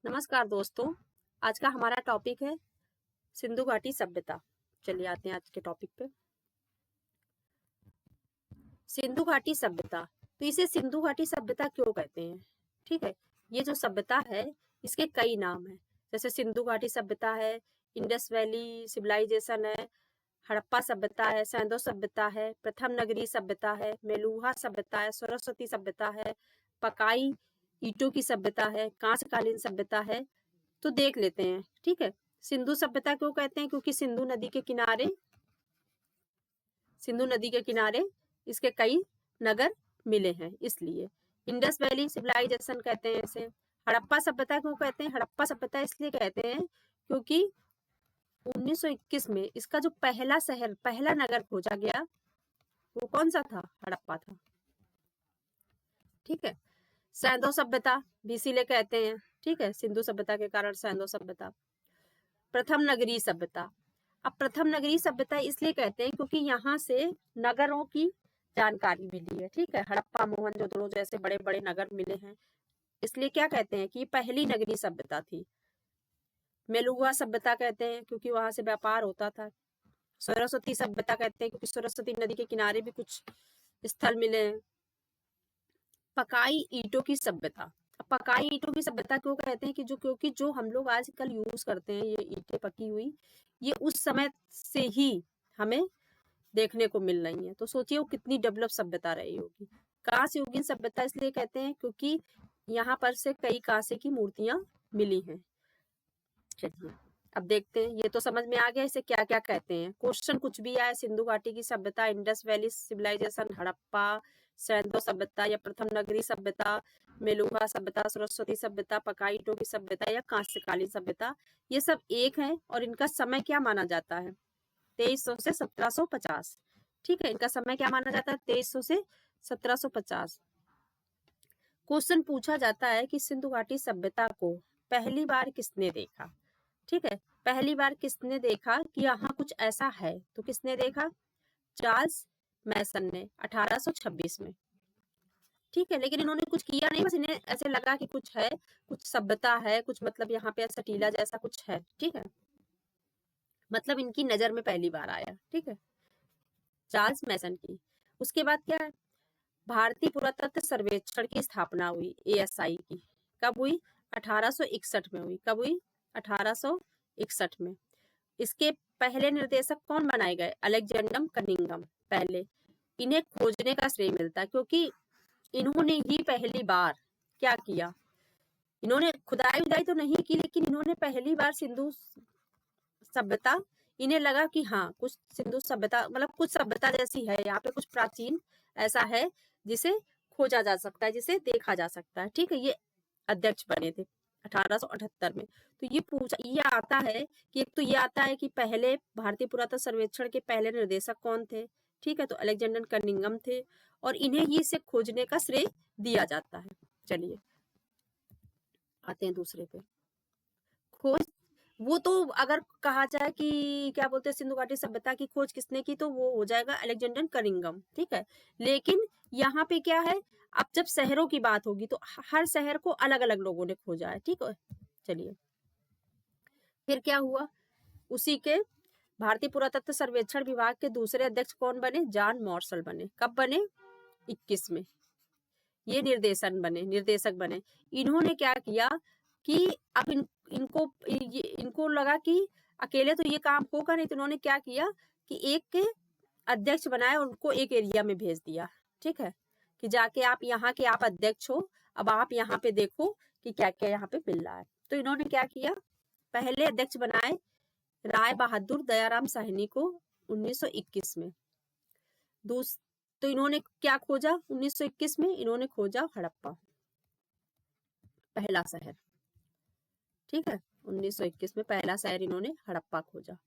नमस्कार दोस्तों, आज का हमारा टॉपिक है सिंधु घाटी सभ्यता। चलिए आते हैं आज के टॉपिक पे। सिंधु घाटी सभ्यता, तो इसे सिंधु घाटी सभ्यता क्यों कहते हैं? ठीक है, ये जो सभ्यता है इसके कई नाम हैं, जैसे सिंधु घाटी सभ्यता है, इंडस वैली सिविलाइजेशन है, हड़प्पा सभ्यता है, सैंधव सभ्यता है, प्रथम नगरी सभ्यता है, मेलुहा सभ्यता है, सरस्वती सभ्यता है, पकाई ईंटों की सभ्यता है, कांस्यकालीन सभ्यता है। तो देख लेते हैं। ठीक है, सिंधु सभ्यता क्यों कहते हैं? क्योंकि सिंधु नदी के किनारे इसके कई नगर मिले हैं, इसलिए। इंडस वैली सिविलाइजेशन कहते हैं इसे। हड़प्पा सभ्यता क्यों कहते हैं? हड़प्पा सभ्यता इसलिए कहते हैं क्योंकि 1921 में इसका जो पहला नगर खोजा गया वो कौन सा था? हड़प्पा था। ठीक है, सैंधव सभ्यता भी इसीलिए कहते हैं। ठीक है, सिंधु सभ्यता के कारण सैंधव सभ्यता। प्रथम नगरीय सभ्यता, अब प्रथम नगरीय सभ्यता इसलिए कहते हैं क्योंकि यहाँ से नगरों की जानकारी मिली है। ठीक है, हड़प्पा मोहनजोदड़ो जैसे बड़े बड़े नगर मिले हैं, इसलिए क्या कहते हैं कि पहली नगरीय सभ्यता थी। मेलुहा सभ्यता कहते हैं क्योंकि वहां से व्यापार होता था। सरस्वती सभ्यता कहते हैं क्योंकि सरस्वती नदी के किनारे भी कुछ स्थल मिले हैं। पकाई ईंटों की सभ्यता, पकाई ईंटों की सभ्यता क्यों कहते हैं कि क्योंकि जो हम लोग आजकल यूज करते हैं ये ईंटें पकी हुई, ये उस समय से ही हमें देखने को मिल रही है। तो सोचिए वो कितनी डेवलप सभ्यता रही होगी। कांस्य युगीन सभ्यता इसलिए कहते हैं क्योंकि यहाँ पर से कई कांसे की मूर्तियां मिली हैं। चलिए अब देखते हैं, ये तो समझ में आ गया इसे क्या क्या कहते हैं। क्वेश्चन कुछ भी आए, सिंधु घाटी की सभ्यता, इंडस वैली सिविलाइजेशन, हड़प्पा, सैंधव सभ्यता या प्रथम नगरी सभ्यता, मेलुहा सभ्यता, सरस्वती सभ्यता, पकाई ईंटों की सभ्यता या कांस्यकालीन सभ्यता, ये सब एक है। और इनका समय क्या माना जाता है? 2300 से 1750। ठीक है, इनका समय क्या माना जाता है? 2300 से 1750। क्वेश्चन पूछा जाता है कि सिंधु घाटी सभ्यता को पहली बार किसने देखा? ठीक है, पहली बार किसने देखा कि यहाँ कुछ ऐसा है? तो किसने देखा? चार्ल्स मैसन ने 1826 में। ठीक है, लेकिन इन्होंने कुछ किया नहीं, बस इन्हें ऐसे लगा कि कुछ है, कुछ सभ्यता है, कुछ मतलब यहाँ पे ऐसा टीला जैसा कुछ है। ठीक है, मतलब इनकी नजर में पहली बार आया। ठीक है, चार्ल्स मैसन की। उसके बाद क्या है? भारतीय पुरातत्व सर्वेक्षण की स्थापना हुई, ASI की। कब हुई? 1861 में हुई। कब हुई? 1861 में। इसके पहले निर्देशक कौन बनाए गए? अलेक्जेंडर कनिंघम पहले। इन्हें खोजने का श्रेय मिलता है क्योंकि इन्होंने ही पहली बार क्या किया? इन्होंने खुदाई उदाई तो नहीं की, लेकिन इन्होंने पहली बार सिंधु सभ्यता, इन्हें लगा कि हाँ कुछ सिंधु सभ्यता मतलब कुछ सभ्यता जैसी है, यहाँ पे कुछ प्राचीन ऐसा है जिसे खोजा जा सकता है, जिसे देखा जा सकता है। ठीक है, ये अध्यक्ष बने थे 1878 में। तो ये आता है कि एक तो ये आता है कि पहले भारतीय पुरातत्व सर्वेक्षण के पहले निर्देशक कौन थे? ठीक है, तो अलेक्जेंडर कनिंघम थे और इन्हें ही इसे खोजने का श्रेय दिया जाता है। चलिए आते हैं दूसरे पे। खोज, वो तो अगर कहा जाए कि क्या बोलते हैं सिंधु घाटी सभ्यता की खोज किसने की, तो वो हो जाएगा अलेक्जेंडर कनिंघम। ठीक है, लेकिन यहाँ पे क्या है, अब जब शहरों की बात होगी तो हर शहर को अलग अलग लोगों ने खोजा है। ठीक है, चलिए फिर क्या हुआ? उसी के भारतीय पुरातत्व सर्वेक्षण विभाग के दूसरे अध्यक्ष कौन बने? जॉन मार्शल बने। कब बने? 21 में। ये निर्देशक बने। इन्होंने क्या किया कि अब इनको लगा कि अकेले तो ये काम होगा नहीं, तो उन्होंने क्या किया कि एक के अध्यक्ष बनाया, उनको एक एरिया में भेज दिया। ठीक है, कि जाके आप यहाँ के आप अध्यक्ष हो, अब आप यहाँ पे देखो कि क्या क्या यहाँ पे मिल रहा है। तो इन्होंने क्या किया, पहले अध्यक्ष बनाए राय बहादुर दयाराम साहनी को 1921 में। तो इन्होंने क्या खोजा 1921 में? इन्होंने खोजा हड़प्पा, पहला शहर। ठीक है, 1921 में पहला शहर इन्होंने हड़प्पा खोजा।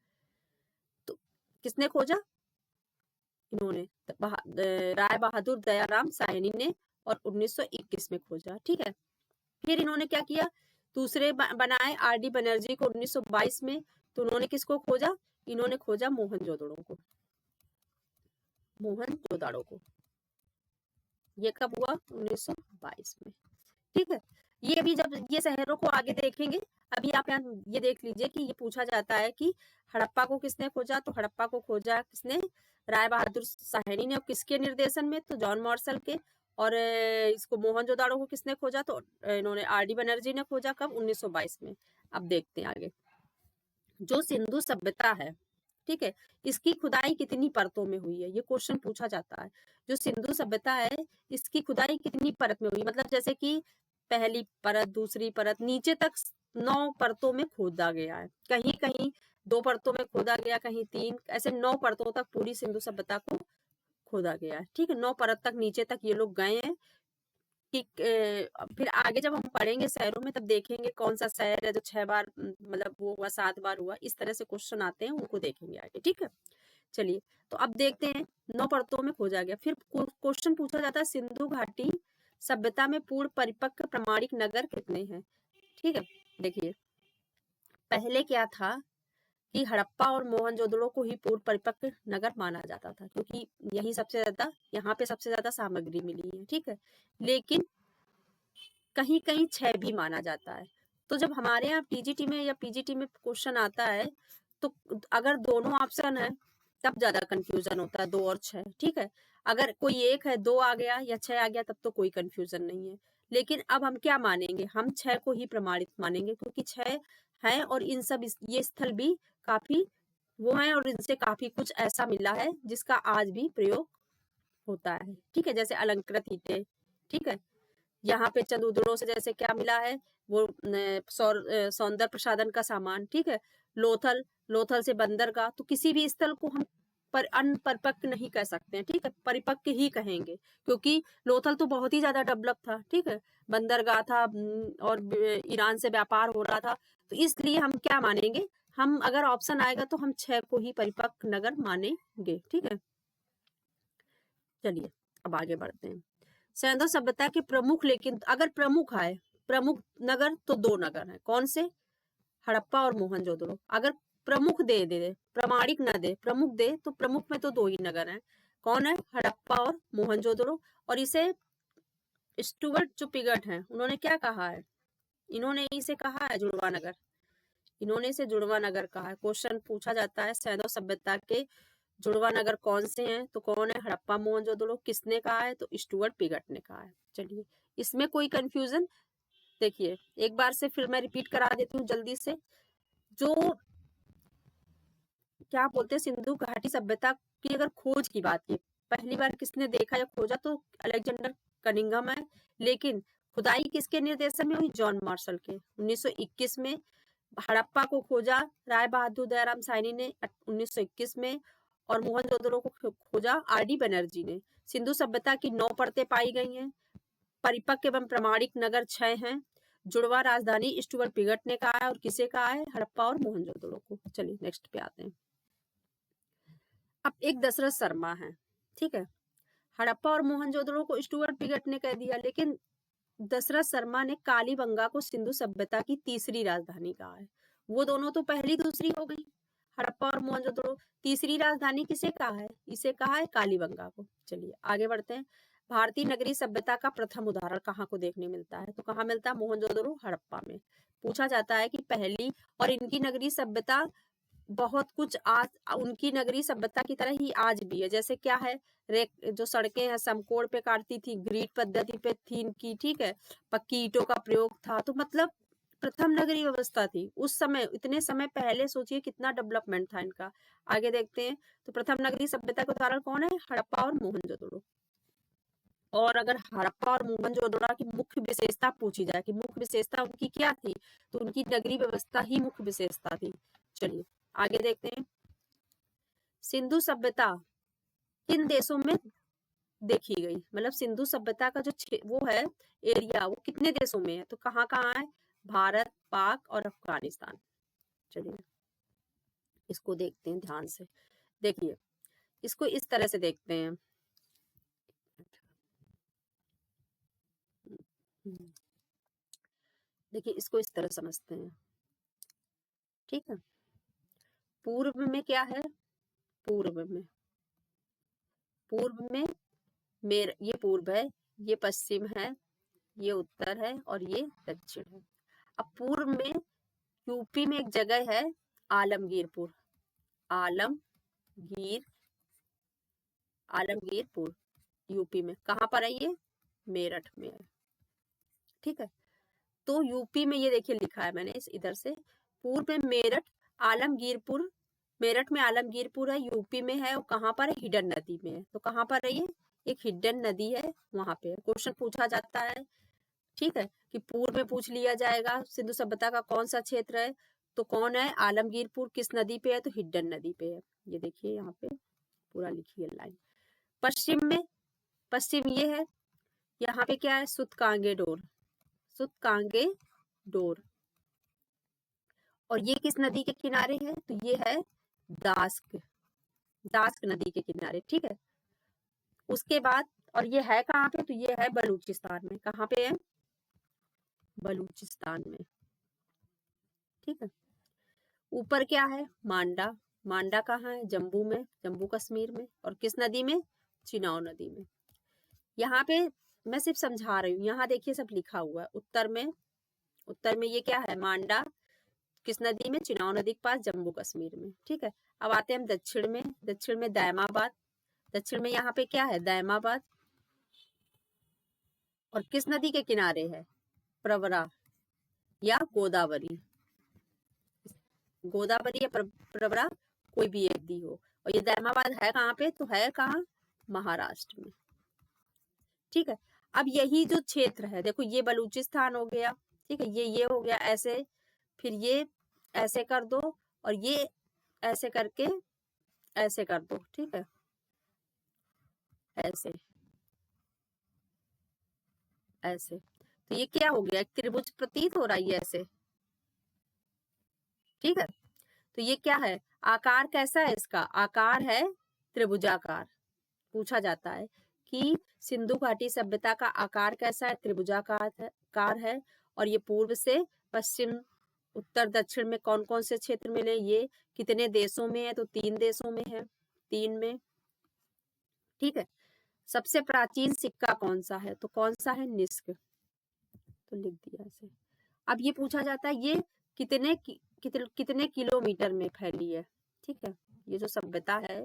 तो किसने खोजा? इन्होंने, राय बहादुर दयाराम साहनी ने, और 1921 में खोजा। ठीक है, फिर इन्होंने क्या किया, दूसरे बनाए RD बनर्जी को 1922 में। तो उन्होंने किसको खोजा? इन्होंने खोजा मोहनजोदड़ो को। ये कब हुआ? 1922 में। ठीक है, ये अभी जब ये शहरों को आगे देखेंगे, अभी आप यहाँ ये देख लीजिए कि ये पूछा जाता है कि हड़प्पा को किसने खोजा, तो हड़प्पा को खोजा किसने, राय बहादुर शाहनी ने, और किसके निर्देशन में, तो जॉन मार्शल के। और इसको मोहनजोदाड़ो को किसने खोजा, तो इन्होंने आर.डी. बनर्जी ने खोजा, कब, 1922 में। अब देखते हैं आगे। जो सिंधु सभ्यता है, ठीक है, इसकी खुदाई कितनी परतों में हुई है, ये क्वेश्चन पूछा जाता है। जो सिंधु सभ्यता है, इसकी खुदाई कितनी परत में हुई, मतलब जैसे कि पहली परत, दूसरी परत, नीचे तक 9 परतों में खोदा गया है। कहीं कहीं 2 परतों में खोदा गया, कहीं 3, ऐसे 9 परतों तक पूरी सिंधु सभ्यता को खोदा गया है। ठीक है, 9 परत तक नीचे तक ये लोग गए हैं कि फिर आगे जब हम पढ़ेंगे शहरों में, तब देखेंगे कौन सा शहर है जो 6 बार मतलब वो हुआ, 7 बार हुआ, इस तरह से क्वेश्चन आते हैं, उनको देखेंगे आगे। ठीक है, चलिए, तो अब देखते हैं 9 परतों में खोजा गया। फिर क्वेश्चन पूछा जाता है सिंधु घाटी सभ्यता में पूर्ण परिपक्व प्रमाणिक नगर कितने हैं। ठीक है, देखिए, पहले क्या था कि हड़प्पा और मोहनजोदड़ो को ही पूर्ण परिपक्व नगर माना जाता था, क्योंकि यही सबसे ज्यादा, यहाँ पे सबसे ज्यादा सामग्री मिली है। ठीक है, लेकिन कहीं कहीं 6 भी माना जाता है। तो जब हमारे यहाँ टीजीटी में या पीजीटी में क्वेश्चन आता है, तो अगर दोनों ऑप्शन है तब ज्यादा कंफ्यूजन होता है, 2 और 6। ठीक है, अगर कोई एक है, 2 आ गया या 6 आ गया, तब तो कोई कंफ्यूजन नहीं है। लेकिन अब हम क्या मानेंगे, हम 6 को ही प्रमाणित मानेंगे, क्योंकि 6 है और इन सब ये स्थल भी काफी वो है, और इनसे काफी कुछ ऐसा मिला है जिसका आज भी प्रयोग होता है। ठीक है, जैसे अलंकृत ईंटें, ठीक है, यहाँ पे चंद उदाहरणों से जैसे क्या मिला है, वो सौंदर्य प्रसाधन का सामान। ठीक है, लोथल, लोथल से बंदरगाह, तो किसी भी स्थल को हम पर अनपरिपक्व नहीं कह सकते हैं। ठीक है, परिपक्व ही कहेंगे, क्योंकि लोथल तो बहुत ही ज्यादा डेवलप था। ठीक है, बंदरगाह था, और ईरान से व्यापार हो रहा था, तो इसलिए हम क्या मानेंगे, हम अगर ऑप्शन आएगा तो हम 6 को ही परिपक्व नगर मानेंगे। ठीक है, चलिए अब आगे बढ़ते हैं। सैंधव सभ्यता के प्रमुख, लेकिन अगर प्रमुख आए, प्रमुख नगर, तो 2 नगर हैं। कौन से, हड़प्पा और मोहनजोदड़ो। अगर प्रमुख दे दे, प्रमाणिक न दे, प्रमुख दे, तो प्रमुख में तो 2 ही नगर हैं। कौन है, हड़प्पा और मोहनजोदड़ो। और इसे स्टुअर्ट जो पिगट हैं, उन्होंने क्या कहा है, इन्होंने इसे कहा है जुड़वा नगर, इन्होंने इसे जुड़वा नगर कहा है। क्वेश्चन पूछा जाता है सैंधव सभ्यता के जुड़वा नगर कौन से हैं, तो कौन है, हड़प्पा मोहनजोदड़ो। किसने कहा है, तो स्टुअर्ट पिगट ने कहा है। चलिए, इसमें कोई कंफ्यूजन, देखिए एक बार से फिर मैं रिपीट करा देती हूँ जल्दी से। जो क्या बोलते हैं, सिंधु घाटी सभ्यता की अगर खोज की बात की, पहली बार किसने देखा या खोजा, तो अलेक्जेंडर कनिंघम है। लेकिन खुदाई किसके निर्देशन में हुई, जॉन मार्शल के, 1921 में। हड़प्पा को खोजा राय बहादुर दयाराम साहनी ने 1921 में, और मोहनजोदड़ो को खोजा आर.डी. बनर्जी ने। सिंधु सभ्यता की 9 परतें पाई गई हैं, परिपक्व एवं प्रमाणिक नगर 6 हैं, जुड़वा राजधानी स्टुअर्ट पिगट ने कहा है, और किसे कहा है, हड़प्पा और मोहनजोदड़ो को। चलिए नेक्स्ट पे आते हैं। अब एक दशरथ शर्मा है, ठीक है, हड़प्पा और मोहनजोदड़ो को स्टुअर्ट पिगट ने कह दिया, लेकिन दशरथ शर्मा ने कालीबंगा को सिंधु सभ्यता की तीसरी राजधानी कहा है। वो दोनों तो पहली दूसरी हो गई, हड़प्पा और मोहनजोदड़ो। तीसरी राजधानी किसे कहा है, इसे कहा है कालीबंगा को। चलिए आगे बढ़ते हैं। भारतीय नगरीय सभ्यता का प्रथम उदाहरण कहाँ को देखने मिलता है, तो कहाँ मिलता है, मोहनजोदड़ो हड़प्पा में। पूछा जाता है कि पहली, और इनकी नगरीय सभ्यता बहुत कुछ आज उनकी नगरीय सभ्यता की तरह ही आज भी है। जैसे क्या है, जो सड़कें हैं समकोण पे काटती थी, ग्रिड पद्धति पे थी इनकी। ठीक है, पक्की ईंटों का प्रयोग था, तो मतलब प्रथम नगरीय व्यवस्था थी उस समय, इतने समय पहले, सोचिए कितना डेवलपमेंट था इनका। आगे देखते हैं, तो प्रथम नगरीय सभ्यता के उदाहरण कौन है, हड़प्पा और मोहनजोदड़ो। और अगर हड़प्पा और मोहनजोदड़ो की मुख्य विशेषता पूछी जाए कि मुख्य विशेषता उनकी क्या थी, तो उनकी नगरीय व्यवस्था ही मुख्य विशेषता थी। चलिए आगे देखते हैं। सिंधु सभ्यता किन देशों में देखी गई, मतलब सिंधु सभ्यता का जो वो है एरिया, वो कितने देशों में है, तो कहाँ कहाँ है, भारत, पाक और अफगानिस्तान। चलिए इसको देखते हैं ध्यान से। देखिए इसको इस तरह से देखते हैं। देखिए इसको इस तरह समझते हैं, ठीक है। पूर्व में क्या है, पूर्व में, पूर्व में ये पूर्व है, ये पश्चिम है, ये उत्तर है और ये दक्षिण है। अब पूर्व में यूपी में एक जगह है आलमगीरपुर, आलमगीरपुर यूपी में। कहाँ पर है ये? मेरठ में है। ठीक है, तो यूपी में ये देखिए लिखा है मैंने इधर से, पूर्व में मेरठ, आलमगीरपुर, मेरठ में आलमगीरपुर है, यूपी में है, और कहाँ पर है? हिडन नदी में है। तो कहाँ पर है ये? एक हिडन नदी है, वहां पे क्वेश्चन पूछा जाता है। ठीक है, कि पूर्व में पूछ लिया जाएगा सिंधु सभ्यता का कौन सा क्षेत्र है, तो कौन है? आलमगीरपुर किस नदी पे है? तो हिडन नदी पे है। ये देखिए यहाँ पे पूरा लिखी है लाइन। पश्चिम में, पश्चिम ये है, यहाँ पे क्या है? सुतकांगे डोर, सुतकांगे डोर। और ये किस नदी के किनारे है? तो ये है दास्क, दास्क नदी के किनारे। ठीक है, उसके बाद, और ये है कहाँ पे? तो ये है बलूचिस्तान में। कहाँ पे है? बलूचिस्तान में। ठीक है, ऊपर क्या है? मांडा, मांडा कहाँ है? जम्मू में, जम्मू कश्मीर में। और किस नदी में? चिनाब नदी में। यहाँ पे मैं सिर्फ समझा रही हूँ, यहाँ देखिए सब लिखा हुआ है। उत्तर में, उत्तर में ये क्या है? मांडा किस नदी में? चिनाब नदी के पास, जम्मू कश्मीर में। ठीक है, अब आते हैं हम दक्षिण में। दक्षिण में दैमाबाद, दक्षिण में यहाँ पे क्या है? दैमाबाद। और किस नदी के किनारे है? प्रवरा या गोदावरी, गोदावरी या प्रवरा, कोई भी एक दी हो। और ये दैमाबाद है कहाँ पे? तो है कहाँ? महाराष्ट्र में। ठीक है, अब यही जो क्षेत्र है, देखो ये बलूचिस्तान हो गया। ठीक है, ये हो गया ऐसे, फिर ये ऐसे कर दो, और ये ऐसे करके ऐसे कर दो। ठीक है, ऐसे ऐसे, तो ये क्या हो गया? एक त्रिभुज प्रतीत हो रहा है ऐसे। ठीक है, तो ये क्या है? आकार कैसा है इसका? आकार है त्रिभुजाकार। पूछा जाता है कि सिंधु घाटी सभ्यता का आकार कैसा है? त्रिभुजाकार है। और ये पूर्व से पश्चिम, उत्तर, दक्षिण में कौन कौन से क्षेत्र मिले? ये कितने देशों में है? तो 3 देशों में है, 3 में। ठीक है, सबसे प्राचीन सिक्का कौन सा है? तो कौन सा है? निष्क। तो लिख दिया ऐसे। अब ये पूछा जाता है ये कितने किलोमीटर में फैली है? ठीक है, ये जो सभ्यता है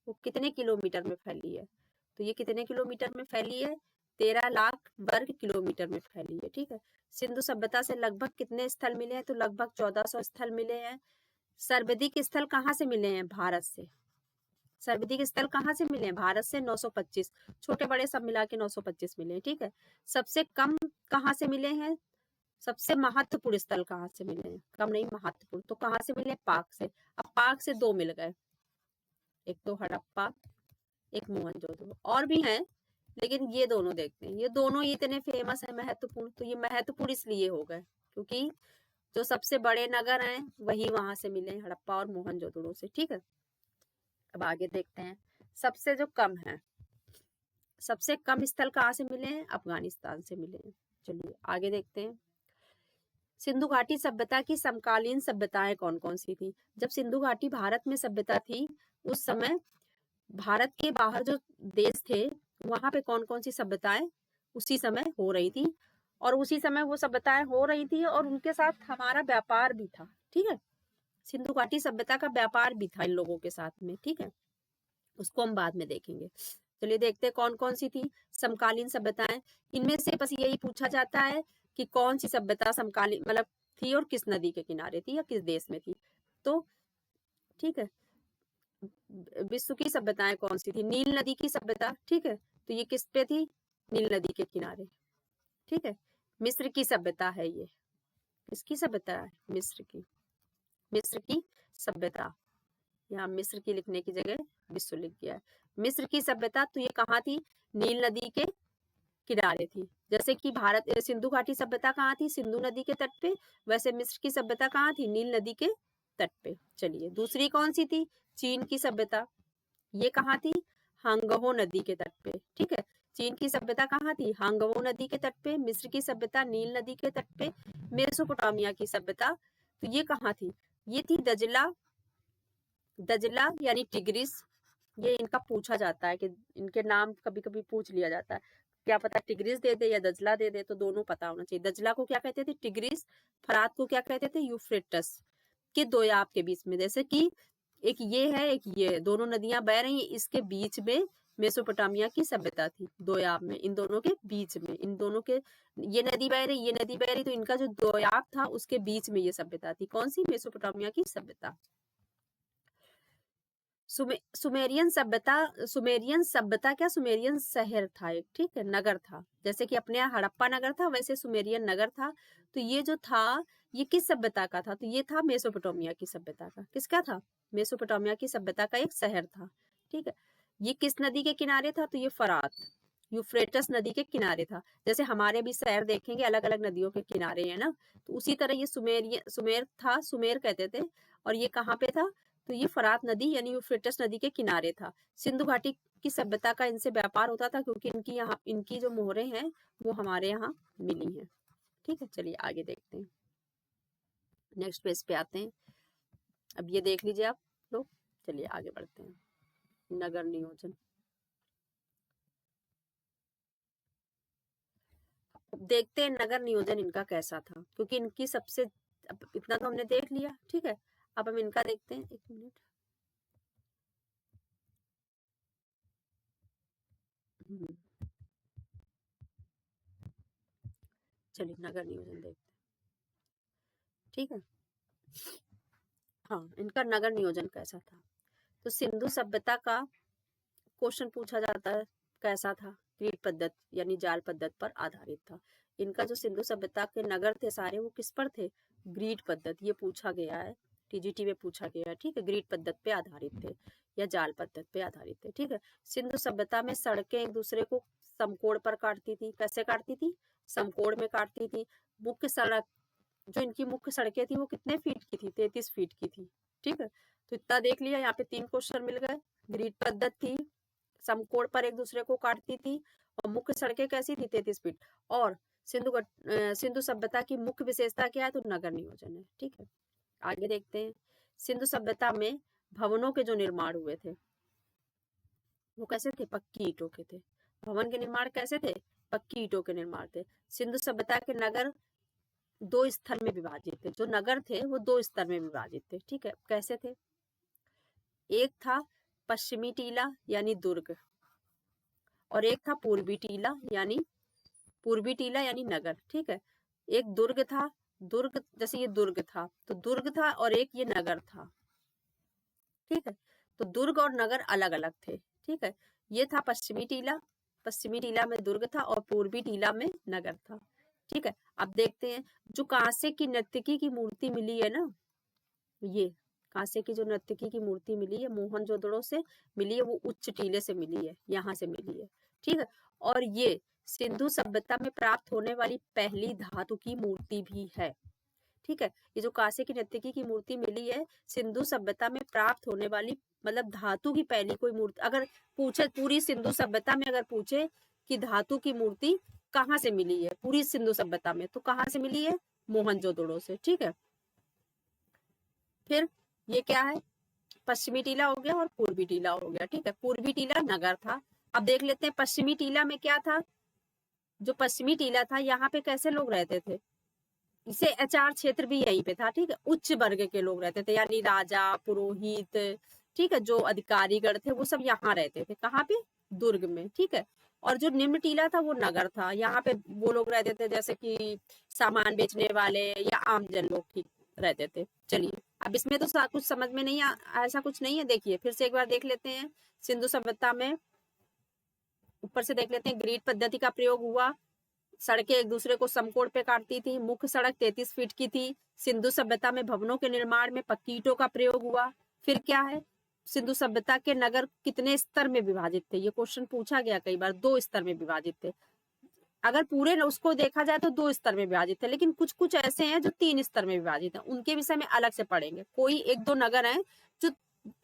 वो कितने किलोमीटर में फैली है? तो ये कितने किलोमीटर में फैली है? 13 लाख वर्ग किलोमीटर में फैली है। ठीक है, सिंधु सभ्यता से लगभग कितने स्थल मिले हैं? तो लगभग 1400 स्थल मिले हैं। सर्वाधिक स्थल कहाँ से मिले हैं? भारत से। सर्वाधिक स्थल कहाँ से मिले हैं? भारत से 925, छोटे बड़े सब मिला के 925 मिले हैं। ठीक है, सबसे कम कहाँ से मिले हैं? सबसे महत्वपूर्ण स्थल कहाँ से मिले हैं? कम नहीं, महत्वपूर्ण। तो कहाँ से मिले? पाक से। अब पाक से 2 मिल गए, एक तो हड़प्पा, एक मोहनजोदड़ो। और भी हैं, लेकिन ये दोनों देखते हैं। ये दोनों ही इतने फेमस है, महत्वपूर्ण। तो ये महत्वपूर्ण इसलिए हो गए क्योंकि जो सबसे बड़े नगर हैं वही वहां से मिले, हड़प्पा और मोहनजोदड़ो से। ठीक है, अब आगे देखते हैं। सबसे जो कम है, सबसे कम स्थल कहाँ से मिले हैं? अफगानिस्तान से मिले हैं। चलिए आगे देखते हैं। सिंधु घाटी सभ्यता की समकालीन सभ्यताएं कौन कौन सी थी? जब सिंधु घाटी भारत में सभ्यता थी, उस समय भारत के बाहर जो देश थे वहां पे कौन कौन सी सभ्यताएं उसी समय हो रही थी, और उसी समय वो सभ्यताएं हो रही थी और उनके साथ हमारा व्यापार भी था। ठीक है, सिंधु घाटी सभ्यता का व्यापार भी था इन लोगों के साथ में। ठीक है, उसको हम बाद में देखेंगे। चलिए देखते हैं कौन कौन सी थी समकालीन सभ्यताएं। इनमें से बस यही पूछा जाता है कि कौन सी सभ्यता समकालीन मतलब थी और किस नदी के किनारे थी या किस देश में थी। तो ठीक है, विश्व की सभ्यताएं कौन सी थी? नील नदी की सभ्यता। ठीक है, तो ये किस पे थी? नील नदी के किनारे। ठीक है, मिस्र की सभ्यता है ये। किसकी सभ्यता है? मिस्र की, मिस्र की सभ्यता। यहाँ मिस्र की लिखने की जगह विश्व लिख दिया है। मिस्र की सभ्यता, तो ये कहाँ थी? नील नदी के किनारे थी। जैसे कि भारत सिंधु घाटी सभ्यता कहाँ थी? सिंधु नदी के तट पे। वैसे मिस्र की सभ्यता कहाँ थी? नील नदी के तट पे। चलिए दूसरी कौन सी थी? चीन की सभ्यता। ये कहाँ थी? हांगहो नदी के तट पे। ठीक है, चीन की सभ्यता कहाँ थी? हांगहो नदी के तट पे। मिस्र की सभ्यता नील नदी के तट पे। मेसोपोटामिया की सभ्यता, तो ये कहाँ थी? ये थी दजला, दजला यानी टिग्रिस। ये इनका पूछा जाता है कि इनके नाम कभी कभी पूछ लिया जाता है। क्या पता टिग्रिस दे दे या दजला दे दे, तो दोनों पता होना चाहिए। दजला को क्या कहते थे? टिग्रिस। फरात को क्या कहते थे? यूफ्रेटस के दोयाब के बीच में। जैसे कि एक ये है, एक ये, दोनों नदियां बह रही हैं, इसके बीच में मेसोपोटामिया की सभ्यता थी, दोयाब में, इन दोनों के बीच में, इन दोनों के, ये नदी बह रही, ये नदी बह रही, तो इनका जो दोयाब था उसके बीच में ये सभ्यता थी। कौन सी? मेसोपोटामिया की सभ्यता। सुमेरियन सभ्यता, सुमेरियन सभ्यता क्या, सुमेरियन शहर था एक, ठीक है, नगर था। जैसे कि अपने यहाँ हड़प्पा नगर था, वैसे सुमेरियन नगर था। तो ये जो था, ये किस सभ्यता का था? तो ये था मेसोपोटामिया की सभ्यता का। किसका था? मेसोपोटामिया की सभ्यता का एक शहर था, ठीक है। ये किस नदी के किनारे था? तो ये फरात, यूफ्रेटस नदी के किनारे था। जैसे हमारे भी शहर देखेंगे अलग अलग नदियों के किनारे है ना, तो उसी तरह ये सुमेर था, सुमेर कहते थे। और ये कहाँ पे था? तो ये फरात नदी यानी यूफ्रेटस नदी के किनारे था। सिंधु घाटी की सभ्यता का इनसे व्यापार होता था, क्योंकि इनकी जो मोहरें हैं वो हमारे यहाँ मिली हैं, ठीक है। चलिए आगे देखते हैं, नेक्स्ट पेज पे आते हैं। अब ये देख लीजिए आप लोग, चलिए आगे बढ़ते हैं। नगर नियोजन, देखते हैं नगर नियोजन इनका कैसा था, क्योंकि इनकी सबसे, इतना तो हमने देख लिया, ठीक है। अब हम इनका देखते हैं, एक मिनट। चलिए नगर नियोजन देखते हैं, ठीक है। हाँ, इनका नगर नियोजन कैसा था? तो सिंधु सभ्यता का क्वेश्चन पूछा जाता है, कैसा था? ग्रीड पद्धति यानी जाल पद्धति पर आधारित था। इनका जो सिंधु सभ्यता के नगर थे सारे, वो किस पर थे? ग्रीड पद्धति, ये पूछा गया है, टीजीटी में पूछा गया है, ठीक है। ग्रीड पद्धति पे आधारित थे या जाल पद्धति पे आधारित थे, ठीक है। सिंधु सभ्यता में सड़कें एक दूसरे को समकोण पर काटती थी। कैसे काटती थी? समकोण में काटती थी। मुख्य सड़क, जो इनकी मुख्य सड़कें थी, वो कितने फीट की थी? 33 फीट की थी, ठीक है। तो इतना देख लिया, यहाँ पे 3 क्वेश्चन मिल गए। ग्रीड पद्धति थी, समकोण पर एक दूसरे को काटती थी, और मुख्य सड़कें कैसी थी? 33 फीट। और सिंधु सभ्यता की मुख्य विशेषता क्या है? तो नगर नियोजन है, ठीक है। आगे देखते हैं। सिंधु सभ्यता में भवनों के जो निर्माण हुए थे, वो कैसे थे? पक्की ईंटों के थे। भवन के निर्माण कैसे थे? पक्की ईंटों के निर्माण थे। सिंधु सभ्यता के नगर 2 स्तर में विभाजित थे। जो नगर थे वो 2 स्तर में विभाजित थे, ठीक है। कैसे थे? एक था पश्चिमी टीला यानी दुर्ग, और एक था पूर्वी टीला यानी नगर, ठीक है। एक दुर्ग था, दुर्ग जैसे ये दुर्ग था, तो दुर्ग था, और एक ये नगर था, ठीक है। तो दुर्ग और नगर अलग अलग थे, ठीक है। ये था पश्चिमी टीला में दुर्ग था, और पूर्वी टीला में नगर था, ठीक है। अब देखते हैं, जो कांसे की नर्तकी की मूर्ति मिली है ना, ये कांसे की जो नर्तकी की मूर्ति मिली है, मोहनजोदड़ो से मिली है, वो उच्च टीले से मिली है, यहाँ से मिली है, ठीक है। और ये सिंधु सभ्यता में प्राप्त होने वाली पहली धातु की मूर्ति भी है, ठीक है। ये जो कांसे की नर्तकी की मूर्ति मिली है, सिंधु सभ्यता में प्राप्त होने वाली, मतलब धातु की पहली कोई मूर्ति। अगर पूछे पूरी सिंधु सभ्यता में, अगर पूछे कि धातु की मूर्ति कहाँ से मिली है पूरी सिंधु सभ्यता में, तो कहाँ से मिली है? मोहनजोदड़ो से, ठीक है। फिर ये क्या है? पश्चिमी टीला हो गया और पूर्वी टीला हो गया, ठीक है। पूर्वी टीला नगर था। अब देख लेते हैं पश्चिमी टीला में क्या था। जो पश्चिमी टीला था, यहाँ पे कैसे लोग रहते थे? इसे एचआर क्षेत्र भी यहीं पे था, ठीक है। उच्च वर्ग के लोग रहते थे, यानी राजा, पुरोहित, ठीक है, जो अधिकारीगण थे वो सब यहाँ रहते थे। कहाँ पे? दुर्ग में, ठीक है। और जो निम्न टीला था वो नगर था। यहाँ पे वो लोग रहते थे जैसे कि सामान बेचने वाले या आम जन लोग, ठीक रहते थे। चलिए, अब इसमें तो कुछ समझ में नहीं ऐसा कुछ नहीं है। देखिए फिर से एक बार देख लेते हैं। सिंधु सभ्यता में ऊपर से देख लेते हैं, ग्रीड पद्धति का प्रयोग हुआ, सड़कें एक दूसरे को समकोण पे काटती थी, मुख्य सड़क 33 फीट की थी। सिंधु सभ्यता में भवनों के निर्माण में पक्की ईंटों का प्रयोग हुआ। फिर क्या है? सिंधु सभ्यता के नगर कितने स्तर में विभाजित थे? ये क्वेश्चन पूछा गया कई बार। 2 स्तर में विभाजित थे। अगर पूरे उसको देखा जाए तो 2 स्तर में विभाजित थे, लेकिन कुछ कुछ ऐसे हैं जो 3 स्तर में विभाजित हैं। उनके विषय में अलग से पढ़ेंगे। कोई 1-2 नगर हैं जो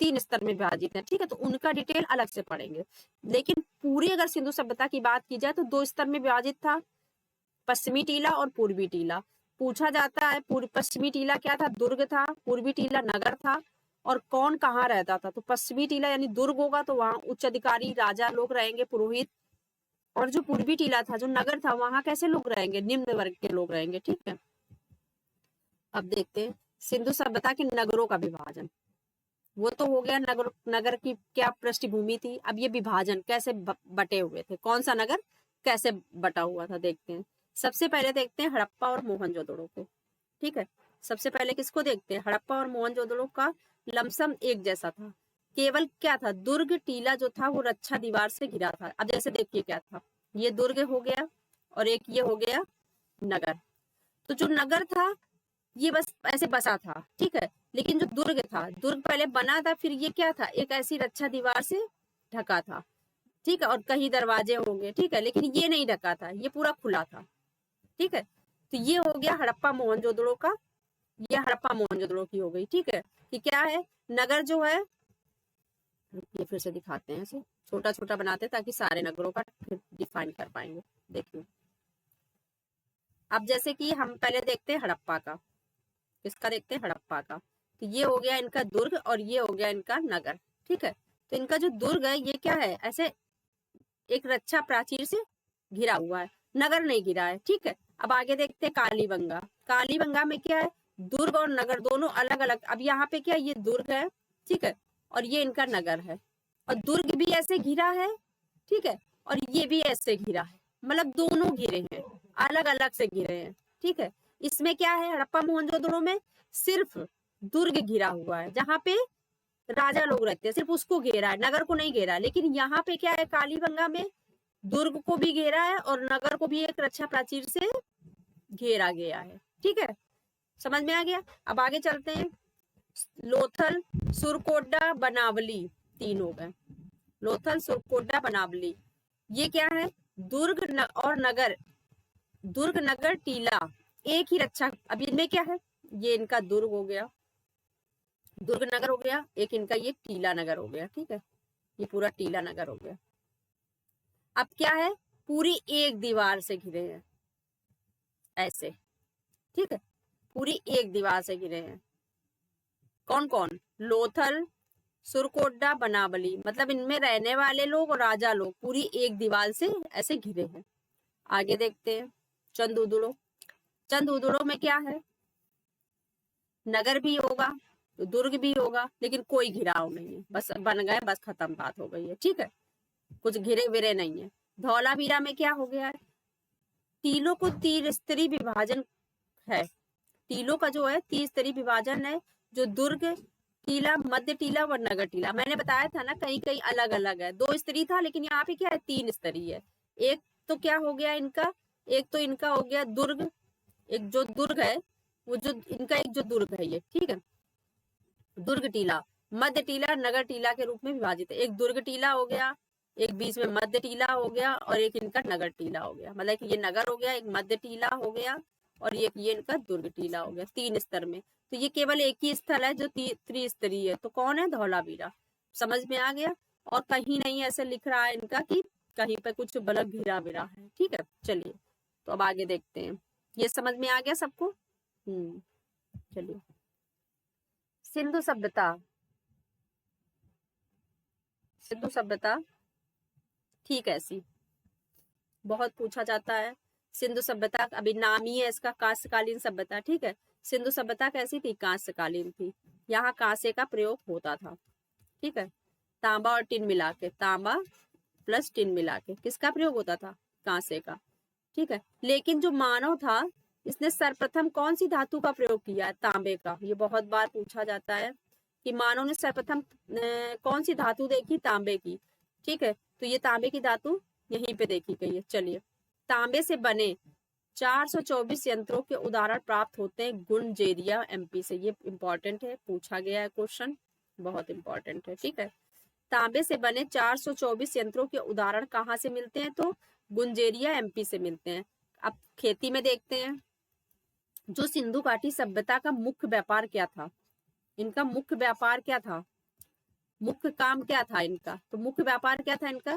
3 स्तर में विभाजित है, ठीक है, तो उनका डिटेल अलग से पढ़ेंगे। लेकिन पूरी अगर सिंधु सभ्यता की बात की जाए तो 2 स्तर में विभाजित था, पश्चिमी टीला और पूर्वी टीला। पूछा जाता है पश्चिमी टीला क्या था? दुर्ग था। पूर्वी टीला नगर था। और कौन कहाँ रहता था? तो पश्चिमी टीला यानी दुर्ग होगा, तो वहां उच्च अधिकारी राजा लोग रहेंगे, पुरोहित, और जो पूर्वी टीला था, जो नगर था, वहां कैसे लोग रहेंगे? निम्न वर्ग के लोग रहेंगे। ठीक है, अब देखते हैं सिंधु सभ्यता के नगरों का विभाजन। वो तो हो गया, नगर नगर की क्या पृष्ठभूमि थी। अब ये विभाजन कैसे बटे हुए थे, कौन सा नगर कैसे बटा हुआ था, देखते हैं। सबसे पहले देखते हैं हड़प्पा और मोहनजोदड़ो को। ठीक है, सबसे पहले किसको देखते हैं? हड़प्पा और मोहनजोदड़ो का लमसम एक जैसा था। केवल क्या था, दुर्ग टीला जो था वो रक्षा दीवार से घिरा था। अब जैसे देखिए क्या था, ये दुर्ग हो गया और एक ये हो गया नगर। तो जो नगर था ये बस ऐसे बसा था। ठीक है, लेकिन जो दुर्ग था, दुर्ग पहले बना था, फिर ये क्या था, एक ऐसी रक्षा दीवार से ढका था। ठीक है, और कहीं दरवाजे होंगे। ठीक है, लेकिन ये नहीं ढका था, ये पूरा खुला था। ठीक है, तो ये हो गया हड़प्पा मोहनजोदड़ो का, ये हड़प्पा मोहनजोदड़ो की हो गई। ठीक है, कि क्या है, नगर जो है, ये फिर से दिखाते हैं, ऐसे छोटा छोटा बनाते हैं ताकि सारे नगरों का डिफाइन कर पाएंगे। देखिए, अब जैसे कि हम पहले देखते हैं हड़प्पा का, किसका देखते हैं, हड़प्पा का। तो ये हो गया इनका दुर्ग और ये हो गया इनका नगर। ठीक है, तो इनका जो दुर्ग है ये क्या है, ऐसे एक रक्षा प्राचीर से घिरा हुआ है, नगर नहीं घिरा है। ठीक है, अब आगे देखते हैं कालीबंगा। कालीबंगा में क्या है, दुर्ग और नगर दोनों अलग अलग। अब यहाँ पे क्या, ये दुर्ग है, ठीक है, और ये इनका नगर है, और दुर्ग भी ऐसे घिरा है। ठीक है, और ये भी ऐसे घिरा है, मतलब दोनों घिरे हैं, अलग अलग से घिरे हैं। ठीक है, इसमें क्या है, हड़प्पा मोहनजोदड़ो में सिर्फ दुर्ग घिरा हुआ है, जहाँ पे राजा लोग रहते हैं, सिर्फ उसको घेरा है, नगर को नहीं घेरा। लेकिन यहाँ पे क्या है, कालीबंगा में दुर्ग को भी घेरा है और नगर को भी एक रक्षा प्राचीर से घेरा गया है। ठीक है, समझ में आ गया। अब आगे चलते हैं, लोथल, सुरकोटा, बनावली, तीन हो गए। लोथल, सुरकोटा, बनावली, ये क्या है, दुर्ग और नगर, दुर्ग नगर टीला एक ही रक्षा। अब इनमें क्या है, ये इनका दुर्ग हो गया, दुर्ग नगर हो गया, एक इनका ये टीला नगर हो गया। ठीक है, ये पूरा टीला नगर हो गया। अब क्या है, पूरी एक दीवार से घिरे हैं ऐसे। ठीक है, पूरी एक दीवार से घिरे हैं। कौन कौन, लोथल, सुरकोटा, बनावली, मतलब इनमें रहने वाले लोग और राजा लोग पूरी एक दीवार से ऐसे घिरे हैं। आगे देखते हैं चंदूदड़ो। चंदूदड़ो में क्या है, नगर भी होगा, दुर्ग भी होगा, लेकिन कोई घिराव नहीं है, बस बन गए, बस खत्म, बात हो गई है। ठीक है, कुछ घिरे विरे नहीं है। धौलावीरा में क्या हो गया है, टीलों को तीन स्तरीय विभाजन है। टीलों का जो है तीन स्तरीय विभाजन है, जो दुर्ग टीला, मध्य टीला और नगर टीला। मैंने बताया था ना, कहीं कहीं अलग अलग है, दो स्तरीय था, लेकिन यहाँ पे क्या है, तीन स्तरीय है। एक तो क्या हो गया इनका, एक तो इनका हो गया दुर्ग, एक जो दुर्ग है वो, जो इनका एक जो दुर्ग है ये, ठीक है, दुर्ग टीला, मध्य टीला, नगर टीला के रूप में विभाजित है। एक दुर्ग टीला हो गया, एक बीच में मध्य टीला हो गया, और एक इनका नगर टीला हो गया। मतलब कि ये नगर हो गया, एक मध्य टीला हो गया, और ये इनका दुर्ग टीला हो गया, तीन स्तर में। तो ये केवल एक ही स्थल है जो त्रिस्तरीय है। तो कौन है, धौलावीरा। समझ में आ गया। और कहीं नहीं ऐसे लिख रहा है इनका कि कहीं पे कुछ बलक घिरा विरा है। ठीक है, चलिए तो अब आगे देखते हैं। ये समझ में आ गया सबको। चलिए, सिंधु सभ्यता। सिंधु सभ्यता ठीक ऐसी बहुत पूछा जाता है। सिंधु सभ्यता अभी नाम ही है इसका, कांस्यकालीन सभ्यता। ठीक है, सिंधु सभ्यता कैसी थी, कांस्यकालीन थी। यहाँ कांसे का प्रयोग होता था। ठीक है, तांबा और टिन मिला के, तांबा प्लस टिन मिला के किसका प्रयोग होता था, कांसे का। ठीक है, लेकिन जो मानव था इसने सर्वप्रथम कौन सी धातु का प्रयोग किया है, तांबे का। ये बहुत बार पूछा जाता है कि मानव ने सर्वप्रथम कौन सी धातु देखी, तांबे की। ठीक है, तो ये तांबे की धातु यहीं पे देखी गई है। चलिए, तांबे से बने 424 यंत्रों के उदाहरण प्राप्त होते हैं गुंजेरिया एमपी से। ये इंपॉर्टेंट है, पूछा गया है क्वेश्चन, बहुत इंपॉर्टेंट है। ठीक है, तांबे से बने 424 यंत्रों के उदाहरण कहाँ से मिलते हैं, तो गुंजेरिया एमपी से मिलते हैं। अब खेती में देखते हैं, जो सिंधु घाटी सभ्यता का मुख्य व्यापार क्या था, इनका मुख्य व्यापार क्या था, मुख्य काम क्या था इनका, तो मुख्य व्यापार क्या था इनका,